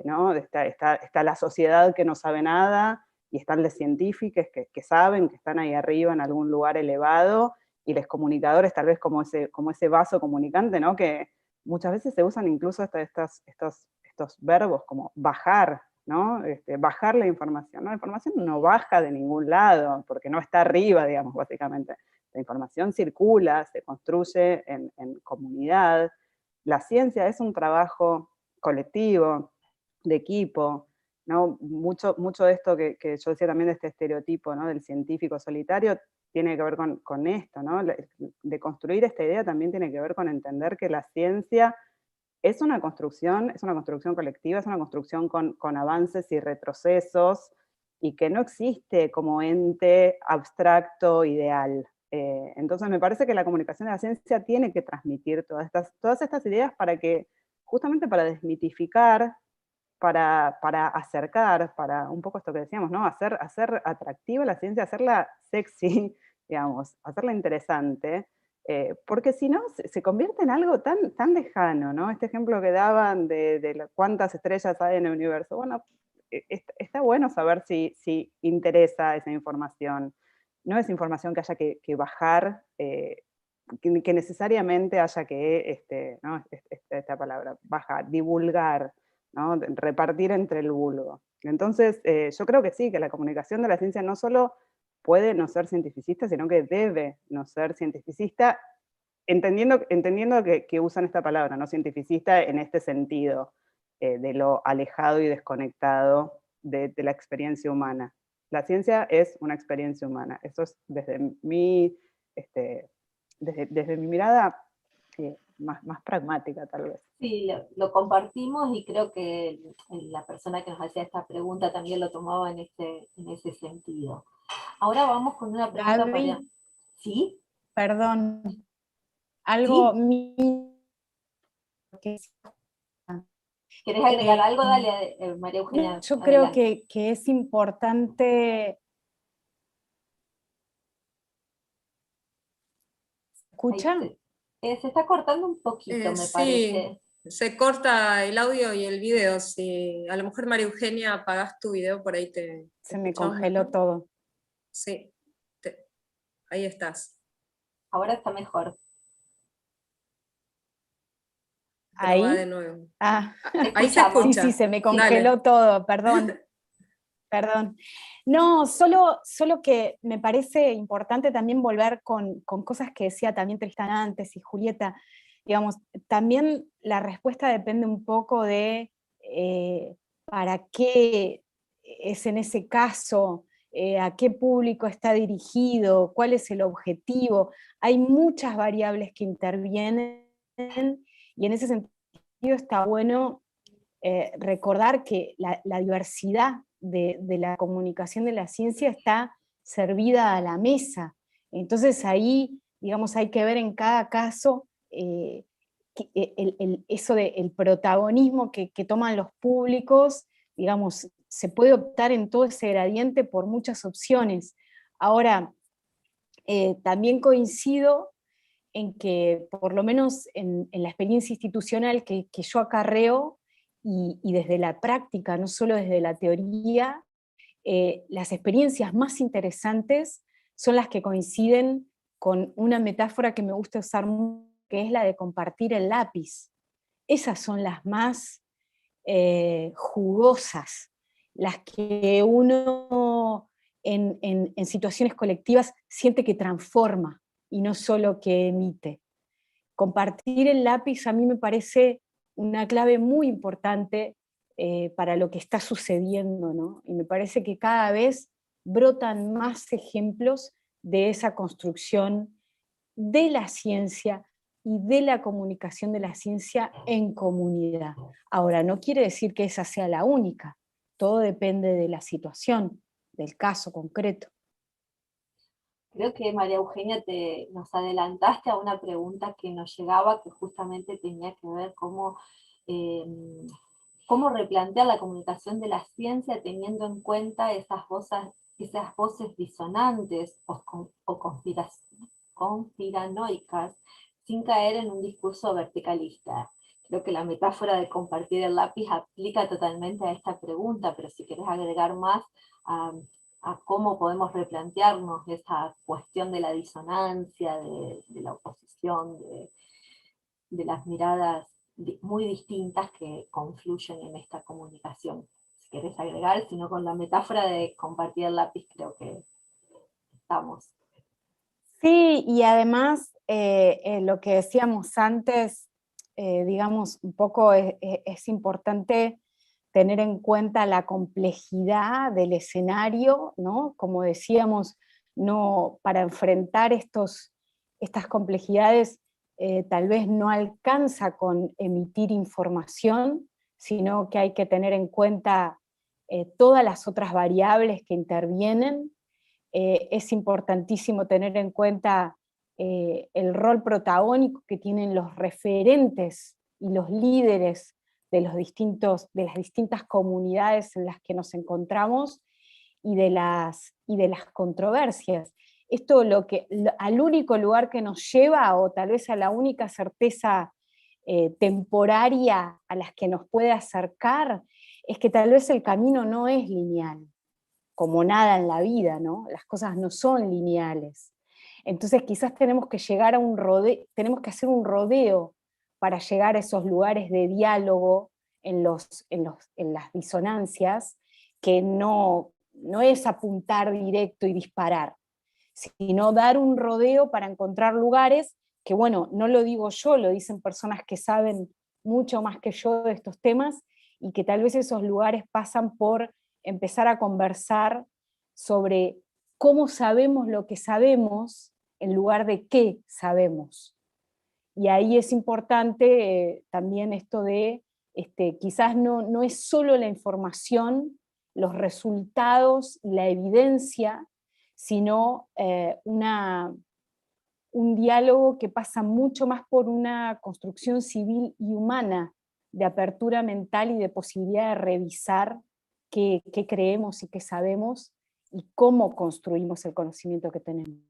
¿no? Está la sociedad que no sabe nada, y están los científicos que saben, que están ahí arriba en algún lugar elevado, y los comunicadores tal vez como ese vaso comunicante, ¿no? Que muchas veces se usan incluso estos verbos como bajar, ¿no? Bajar la información, ¿no? La información no baja de ningún lado, porque no está arriba, digamos, básicamente. La información circula, se construye en comunidad. La ciencia es un trabajo colectivo, de equipo, ¿no? Mucho de esto que yo decía también, de este estereotipo, ¿no?, del científico solitario, tiene que ver con esto, ¿no? De construir esta idea también tiene que ver con entender que la ciencia es una construcción colectiva, es una construcción con avances y retrocesos, y que no existe como ente abstracto ideal. Entonces me parece que la comunicación de la ciencia tiene que transmitir todas estas ideas justamente para desmitificar, para acercar, para un poco esto que decíamos, ¿no? Hacer atractiva la ciencia, hacerla sexy, digamos, hacerla interesante, porque si no se convierte en algo tan lejano, ¿no? Este ejemplo que daban de cuántas estrellas hay en el universo. Bueno, está bueno saber si interesa esa información. No es información que haya que bajar, que necesariamente haya que, ¿no?, esta palabra, bajar, divulgar, ¿no?, repartir entre el vulgo. Entonces, yo creo que sí, que la comunicación de la ciencia no solo puede no ser cientificista, sino que debe no ser cientificista, entendiendo que usan esta palabra, no cientificista en este sentido, de lo alejado y desconectado de la experiencia humana. La ciencia es una experiencia humana. Eso es desde mi mirada más pragmática, tal vez. Sí, lo compartimos, y creo que la persona que nos hacía esta pregunta también lo tomaba en ese sentido. Ahora vamos con una pregunta Gaby, para... ¿Sí? perdón, algo que ¿Querés agregar algo? eh, Dale, María Eugenia. yo creo Adelante. que es importante. ¿Escucha? Se está cortando un poquito, me Sí, parece. se corta el audio y el video. Si a lo mejor, María Eugenia, apagás tu video, por ahí te Se me escuchamos congeló mejor. todo. Sí, ahí estás. Ahora está mejor. Pero va ¿Ahí? de nuevo. Ah, Ahí se sí, escucha. sí, se me congeló Dale. todo, perdón. Perdón. No, solo que me parece importante también volver con cosas que decía también Tristan antes y Julieta. Digamos, también la respuesta depende un poco de para qué es en ese caso, a qué público está dirigido, cuál es el objetivo. Hay muchas variables que intervienen y en ese sentido está bueno recordar que la diversidad de la comunicación de la ciencia está servida a la mesa. Entonces ahí, digamos, hay que ver en cada caso eso del protagonismo que toman los públicos, digamos, se puede optar en todo ese gradiente por muchas opciones. Ahora, también coincido en que, por lo menos en la experiencia institucional que yo acarreo, y desde la práctica, no solo desde la teoría, las experiencias más interesantes son las que coinciden con una metáfora que me gusta usar mucho, que es la de compartir el lápiz. Esas son las más jugosas, las que uno en situaciones colectivas siente que transforma y no solo que emite. Compartir el lápiz a mí me parece una clave muy importante para lo que está sucediendo, ¿no? Y me parece que cada vez brotan más ejemplos de esa construcción de la ciencia y de la comunicación de la ciencia en comunidad. Ahora, no quiere decir que esa sea la única, todo depende de la situación, del caso concreto. Creo que María Eugenia nos adelantaste a una pregunta que nos llegaba, que justamente tenía que ver eh, cómo replantear la comunicación de la ciencia teniendo en cuenta esas voces disonantes o conspiranoicas, sin caer en un discurso verticalista. Creo que la metáfora de compartir el lápiz aplica totalmente a esta pregunta, pero si querés agregar más a cómo podemos replantearnos esa cuestión de la disonancia, de la oposición, de las miradas muy distintas que confluyen en esta comunicación. Si querés agregar, si no, con la metáfora de compartir el lápiz creo que estamos. Sí, y además lo que decíamos antes, digamos, un poco es importante tener en cuenta la complejidad del escenario, ¿no? Como decíamos, no, para enfrentar estas complejidades tal vez no alcanza con emitir información, sino que hay que tener en cuenta todas las otras variables que intervienen. Es importantísimo tener en cuenta el rol protagónico que tienen los referentes y los líderes de las distintas comunidades en las que nos encontramos y de las controversias. Esto al único lugar que nos lleva, o tal vez a la única certeza temporaria a las que nos puede acercar, es que tal vez el camino no es lineal, como nada en la vida, ¿no? Las cosas no son lineales. Entonces quizás tenemos que llegar a tenemos que hacer un rodeo para llegar a esos lugares de diálogo en las disonancias, que no es apuntar directo y disparar, sino dar un rodeo para encontrar lugares que, bueno, no lo digo yo, lo dicen personas que saben mucho más que yo de estos temas, y que tal vez esos lugares pasan por empezar a conversar sobre cómo sabemos lo que sabemos en lugar de qué sabemos. Y ahí es importante también esto de, quizás no es solo la información, los resultados y la evidencia, sino un diálogo que pasa mucho más por una construcción civil y humana, de apertura mental y de posibilidad de revisar qué creemos y qué sabemos y cómo construimos el conocimiento que tenemos.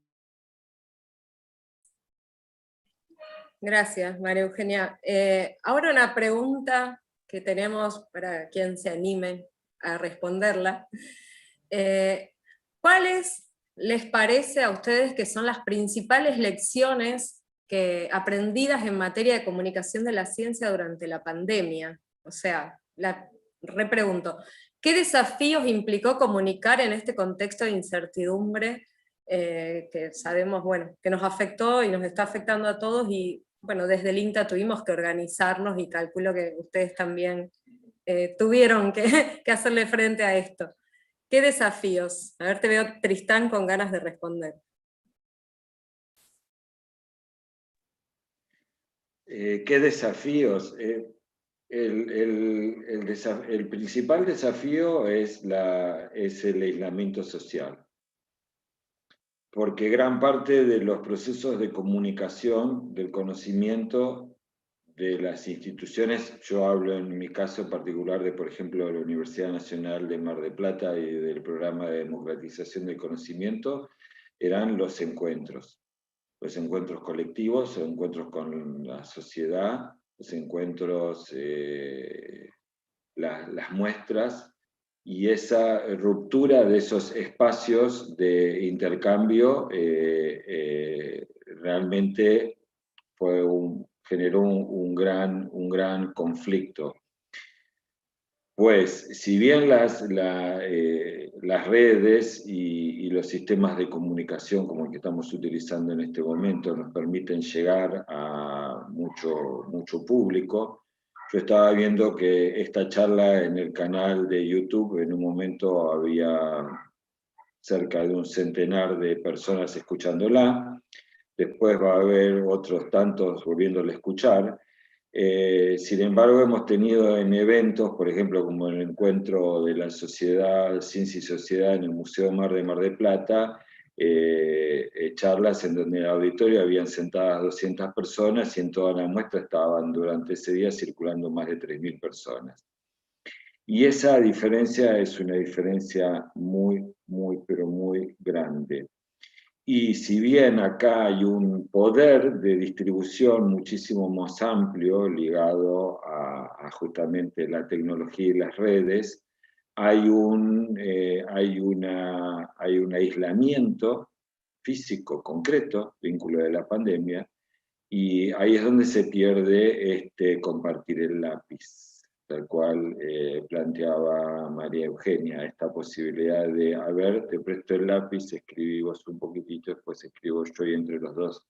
Gracias, María Eugenia. Ahora una pregunta que tenemos para quien se anime a responderla. ¿Cuáles les parece a ustedes que son las principales lecciones aprendidas en materia de comunicación de la ciencia durante la pandemia. O sea, repregunto, ¿qué desafíos implicó comunicar en este contexto de incertidumbre que sabemos, bueno, que nos afectó y nos está afectando a todos? Y bueno, desde el INTA tuvimos que organizarnos y calculo que ustedes también tuvieron que hacerle frente a esto. ¿Qué desafíos? A ver, te veo Tristán con ganas de responder. ¿Qué desafíos? El principal desafío es el aislamiento social, porque gran parte de los procesos de comunicación, del conocimiento de las instituciones, yo hablo en mi caso particular de, por ejemplo, de la Universidad Nacional de Mar del Plata y del Programa de Democratización del Conocimiento, eran los encuentros colectivos, los encuentros con la sociedad, los encuentros, las muestras, y esa ruptura de esos espacios de intercambio realmente generó un gran conflicto. Pues, si bien las redes y los sistemas de comunicación como el que estamos utilizando en este momento nos permiten llegar a mucho público, yo estaba viendo que esta charla en el canal de YouTube, en un momento había cerca de un centenar de personas escuchándola, después va a haber otros tantos volviéndola a escuchar. Sin embargo, hemos tenido en eventos, por ejemplo, como el encuentro de la Sociedad Ciencia y Sociedad en el Museo Mar del Plata, charlas en donde en el auditorio habían sentadas 200 personas y en toda la muestra estaban durante ese día circulando más de 3.000 personas. Y esa diferencia es una diferencia pero muy grande. Y si bien acá hay un poder de distribución muchísimo más amplio ligado a justamente la tecnología y las redes, hay un aislamiento físico concreto, vínculo de la pandemia, y ahí es donde se pierde compartir el lápiz, tal cual planteaba María Eugenia, esta posibilidad de, a ver, te presto el lápiz, escribí vos un poquitito, después escribo yo, y entre los dos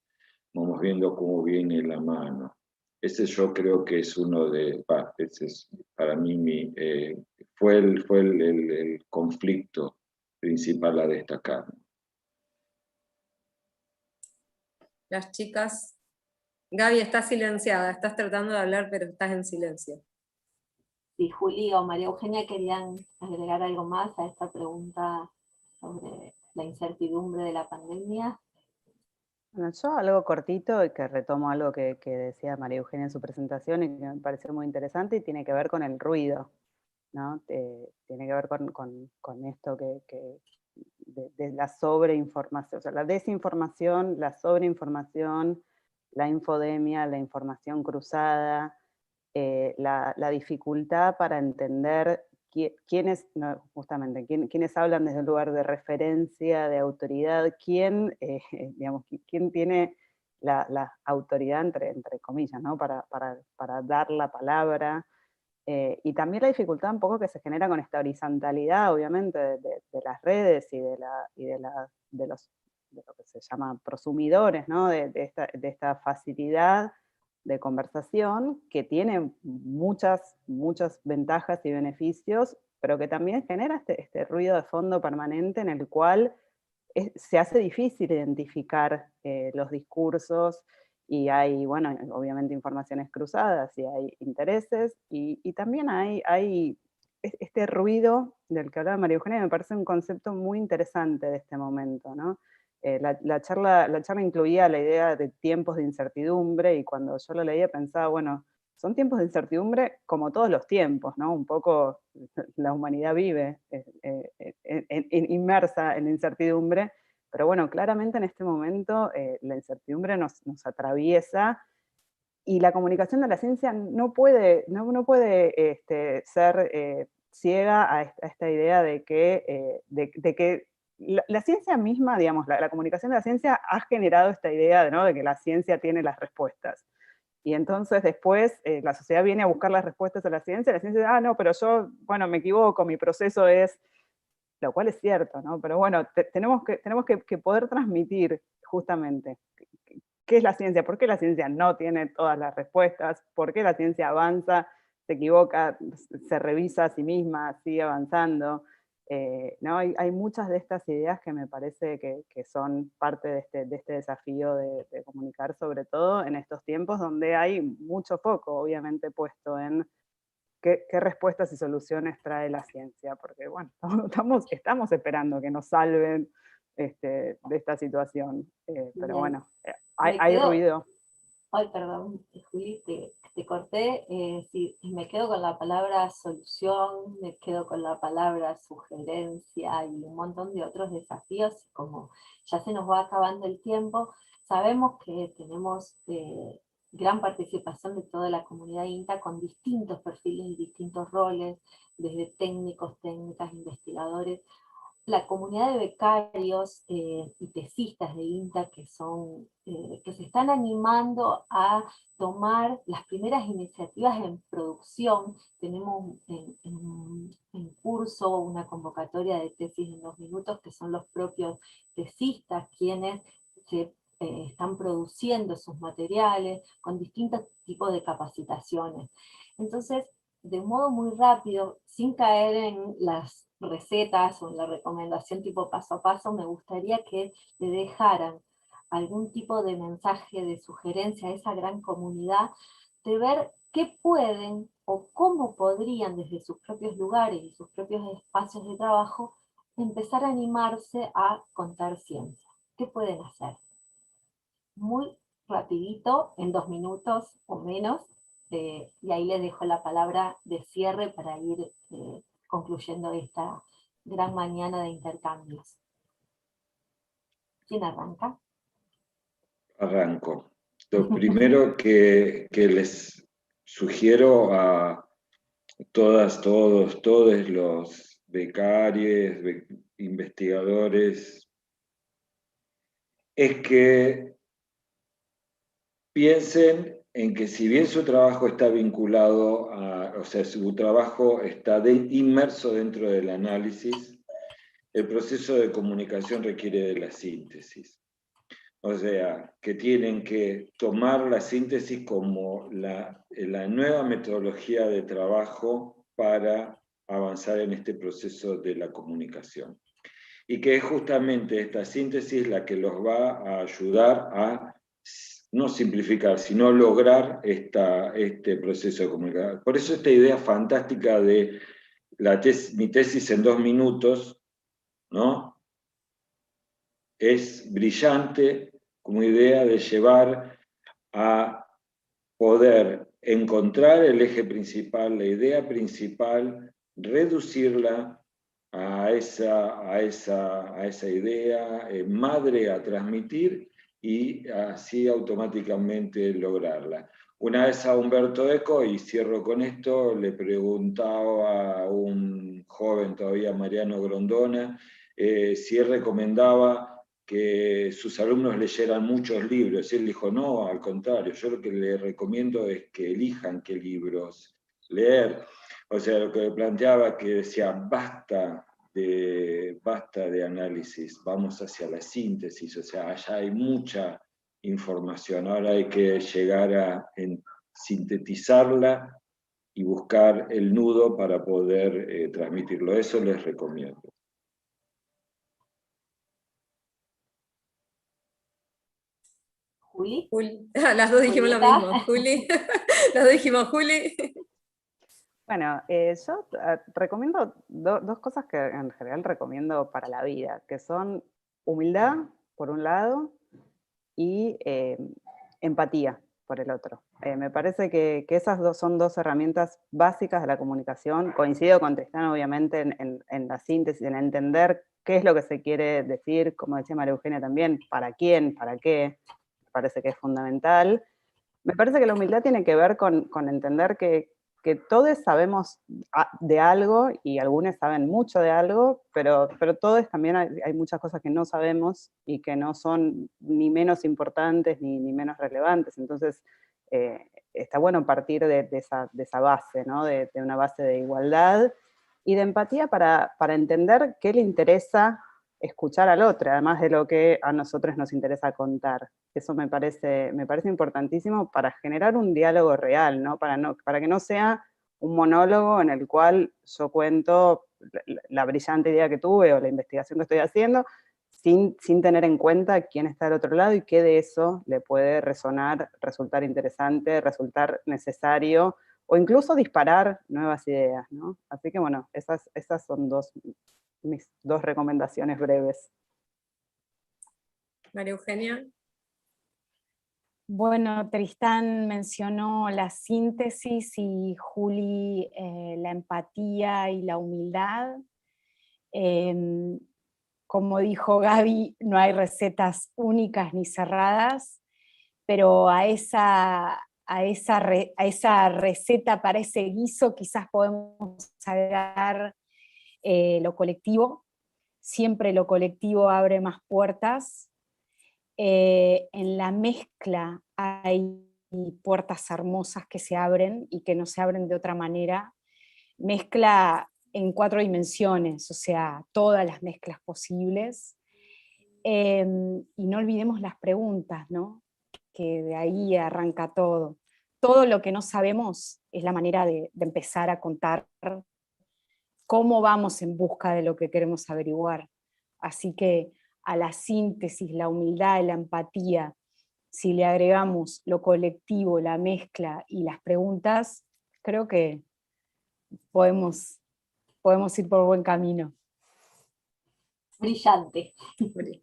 vamos viendo cómo viene la mano. Ese yo creo que es uno de, ese es para mí fue el conflicto principal a destacar. Las chicas. Gaby, estás silenciada, estás tratando de hablar, pero estás en silencio. Si Juli o María Eugenia querían agregar algo más a esta pregunta sobre la incertidumbre de la pandemia. Bueno, yo algo cortito y que retomo algo que decía María Eugenia en su presentación y que me pareció muy interesante, y tiene que ver con el ruido, ¿no? Tiene que ver con esto de la sobreinformación, o sea, la desinformación, la sobreinformación, la infodemia, la información cruzada, la dificultad para entender quiénes hablan desde un lugar de referencia, de autoridad, quién tiene la autoridad, entre comillas, ¿no? para dar la palabra, y también la dificultad un poco que se genera con esta horizontalidad, obviamente, de las redes y de lo que se llama prosumidores, ¿no? de esta facilidad de conversación, que tiene muchas ventajas y beneficios, pero que también genera este ruido de fondo permanente en el cual se hace difícil identificar los discursos, y hay, bueno, obviamente informaciones cruzadas, y hay intereses, y también hay este ruido del que hablaba María Eugenia. Me parece un concepto muy interesante de este momento, ¿no? La charla incluía la idea de tiempos de incertidumbre, y cuando yo lo leía pensaba, bueno, son tiempos de incertidumbre como todos los tiempos, ¿no? Un poco la humanidad vive inmersa en incertidumbre, pero bueno, claramente en este momento la incertidumbre nos atraviesa, y la comunicación de la ciencia no puede ser ciega a esta idea de que la ciencia misma, digamos, la comunicación de la ciencia ha generado esta idea, ¿no?, de que la ciencia tiene las respuestas. Y entonces después la sociedad viene a buscar las respuestas a la ciencia dice, ah, no, pero yo, bueno, me equivoco, mi proceso es, lo cual es cierto, ¿no? Pero bueno, tenemos que poder transmitir justamente qué es la ciencia, por qué la ciencia no tiene todas las respuestas, por qué la ciencia avanza, se equivoca, se revisa a sí misma, sigue avanzando. ¿No? Hay muchas de estas ideas que me parece que son parte de este desafío de comunicar, sobre todo en estos tiempos donde hay mucho foco, obviamente, puesto en qué respuestas y soluciones trae la ciencia, porque bueno, estamos esperando que nos salven de esta situación, pero bueno, hay ruido. Ay, perdón, Juli, te corté. Sí, me quedo con la palabra solución, me quedo con la palabra sugerencia y un montón de otros desafíos. Como ya se nos va acabando el tiempo, sabemos que tenemos gran participación de toda la comunidad INTA con distintos perfiles y distintos roles, desde técnicos, técnicas, investigadores. La comunidad de becarios y tesistas de INTA que se están animando a tomar las primeras iniciativas en producción. Tenemos en curso una convocatoria de tesis en 2 minutos, que son los propios tesistas quienes están produciendo sus materiales con distintos tipos de capacitaciones. Entonces, de modo muy rápido, sin caer en las recetas o en la recomendación tipo paso a paso, me gustaría que le dejaran algún tipo de mensaje, de sugerencia a esa gran comunidad, de ver qué pueden o cómo podrían desde sus propios lugares y sus propios espacios de trabajo empezar a animarse a contar ciencia. ¿Qué pueden hacer? Muy rapidito, en 2 minutos o menos, y ahí les dejo la palabra de cierre para ir concluyendo esta gran mañana de intercambios. ¿Quién arranca? Arranco. Lo primero que les sugiero a todas, todos los becarios, investigadores, es que piensen en que si bien su trabajo está vinculado o sea, su trabajo está inmerso dentro del análisis, el proceso de comunicación requiere de la síntesis. O sea, que tienen que tomar la síntesis como la nueva metodología de trabajo para avanzar en este proceso de la comunicación. Y que es justamente esta síntesis la que los va a ayudar a no simplificar, sino lograr este proceso de comunicación. Por eso esta idea fantástica de mi tesis en 2 minutos, ¿no?, es brillante como idea de llevar a poder encontrar el eje principal, la idea principal, reducirla a esa idea madre a transmitir y así automáticamente lograrla. Una vez a Umberto Eco, y cierro con esto, le preguntaba a un joven todavía, Mariano Grondona, si él recomendaba que sus alumnos leyeran muchos libros. Y él dijo, no, al contrario, yo lo que le recomiendo es que elijan qué libros leer. O sea, lo que planteaba, que decía, basta de análisis, vamos hacia la síntesis, o sea, allá hay mucha información, ahora hay que llegar a sintetizarla y buscar el nudo para poder transmitirlo. Eso les recomiendo. ¿Juli? Las dos dijimos lo mismo, Juli. Las dos dijimos, Juli. Bueno, yo recomiendo dos cosas que en general recomiendo para la vida, que son humildad, por un lado, y empatía, por el otro. Me parece que esas son 2 herramientas básicas de la comunicación. Coincido con Tristán, obviamente, en la síntesis, en entender qué es lo que se quiere decir, como decía María Eugenia también, para quién, para qué, me parece que es fundamental. Me parece que la humildad tiene que ver con entender que que todos sabemos de algo y algunos saben mucho de algo, pero todos también hay muchas cosas que no sabemos y que no son ni menos importantes ni menos relevantes. Entonces, está bueno partir de esa base, ¿no? De una base de igualdad y de empatía para entender qué le interesa escuchar al otro, además de lo que a nosotros nos interesa contar. Eso me parece importantísimo para generar un diálogo real, ¿no? Para que no sea un monólogo en el cual yo cuento la brillante idea que tuve o la investigación que estoy haciendo, sin tener en cuenta quién está del otro lado y qué de eso le puede resultar interesante, resultar necesario, o incluso disparar nuevas ideas, ¿no? Así que bueno, esas son mis dos recomendaciones breves. María Eugenia. Bueno, Tristán mencionó la síntesis y Juli la empatía y la humildad. Como dijo Gaby, no hay recetas únicas ni cerradas, pero a esa receta, para ese guiso, quizás podemos agregar lo colectivo. Siempre lo colectivo abre más puertas. En la mezcla hay puertas hermosas que se abren y que no se abren de otra manera. Mezcla en 4 dimensiones, o sea, todas las mezclas posibles. Y no olvidemos las preguntas, ¿no? Que de ahí arranca todo. Todo lo que no sabemos es la manera de empezar a contar cómo vamos en busca de lo que queremos averiguar. Así que a la síntesis, la humildad y la empatía, si le agregamos lo colectivo, la mezcla y las preguntas, creo que podemos ir por buen camino. Brillante.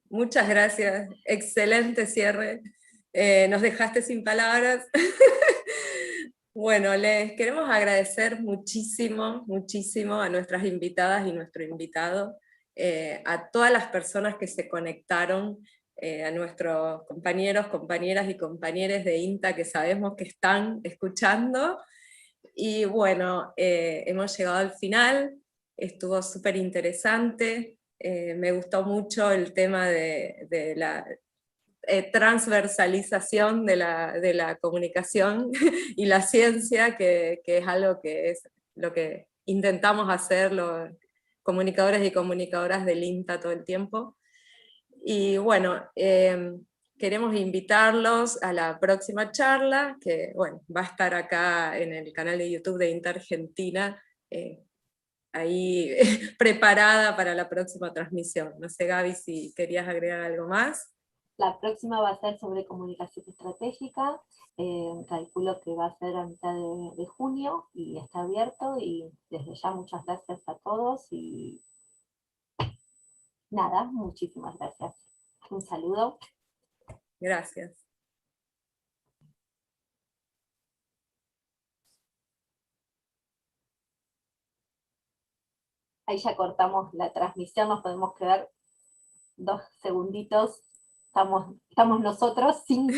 Muchas gracias, excelente cierre. Nos dejaste sin palabras. Bueno, les queremos agradecer muchísimo, muchísimo a nuestras invitadas y nuestro invitado, a todas las personas que se conectaron, a nuestros compañeros, compañeras y compañeros de INTA que sabemos que están escuchando. Y bueno, hemos llegado al final, estuvo súper interesante, me gustó mucho el tema de la transversalización de la comunicación y la ciencia, que es algo que es lo que intentamos hacer los comunicadores y comunicadoras del INTA todo el tiempo. Y bueno, queremos invitarlos a la próxima charla, que bueno, va a estar acá en el canal de YouTube de INTA Argentina, ahí preparada para la próxima transmisión. No sé, Gaby, si querías agregar algo más. La próxima va a ser sobre comunicación estratégica, calculo que va a ser a mitad de junio y está abierto, y desde ya muchas gracias a todos y nada, muchísimas gracias. Un saludo. Gracias. Ahí ya cortamos la transmisión, nos podemos quedar 2 segunditos. Estamos nosotros, 5.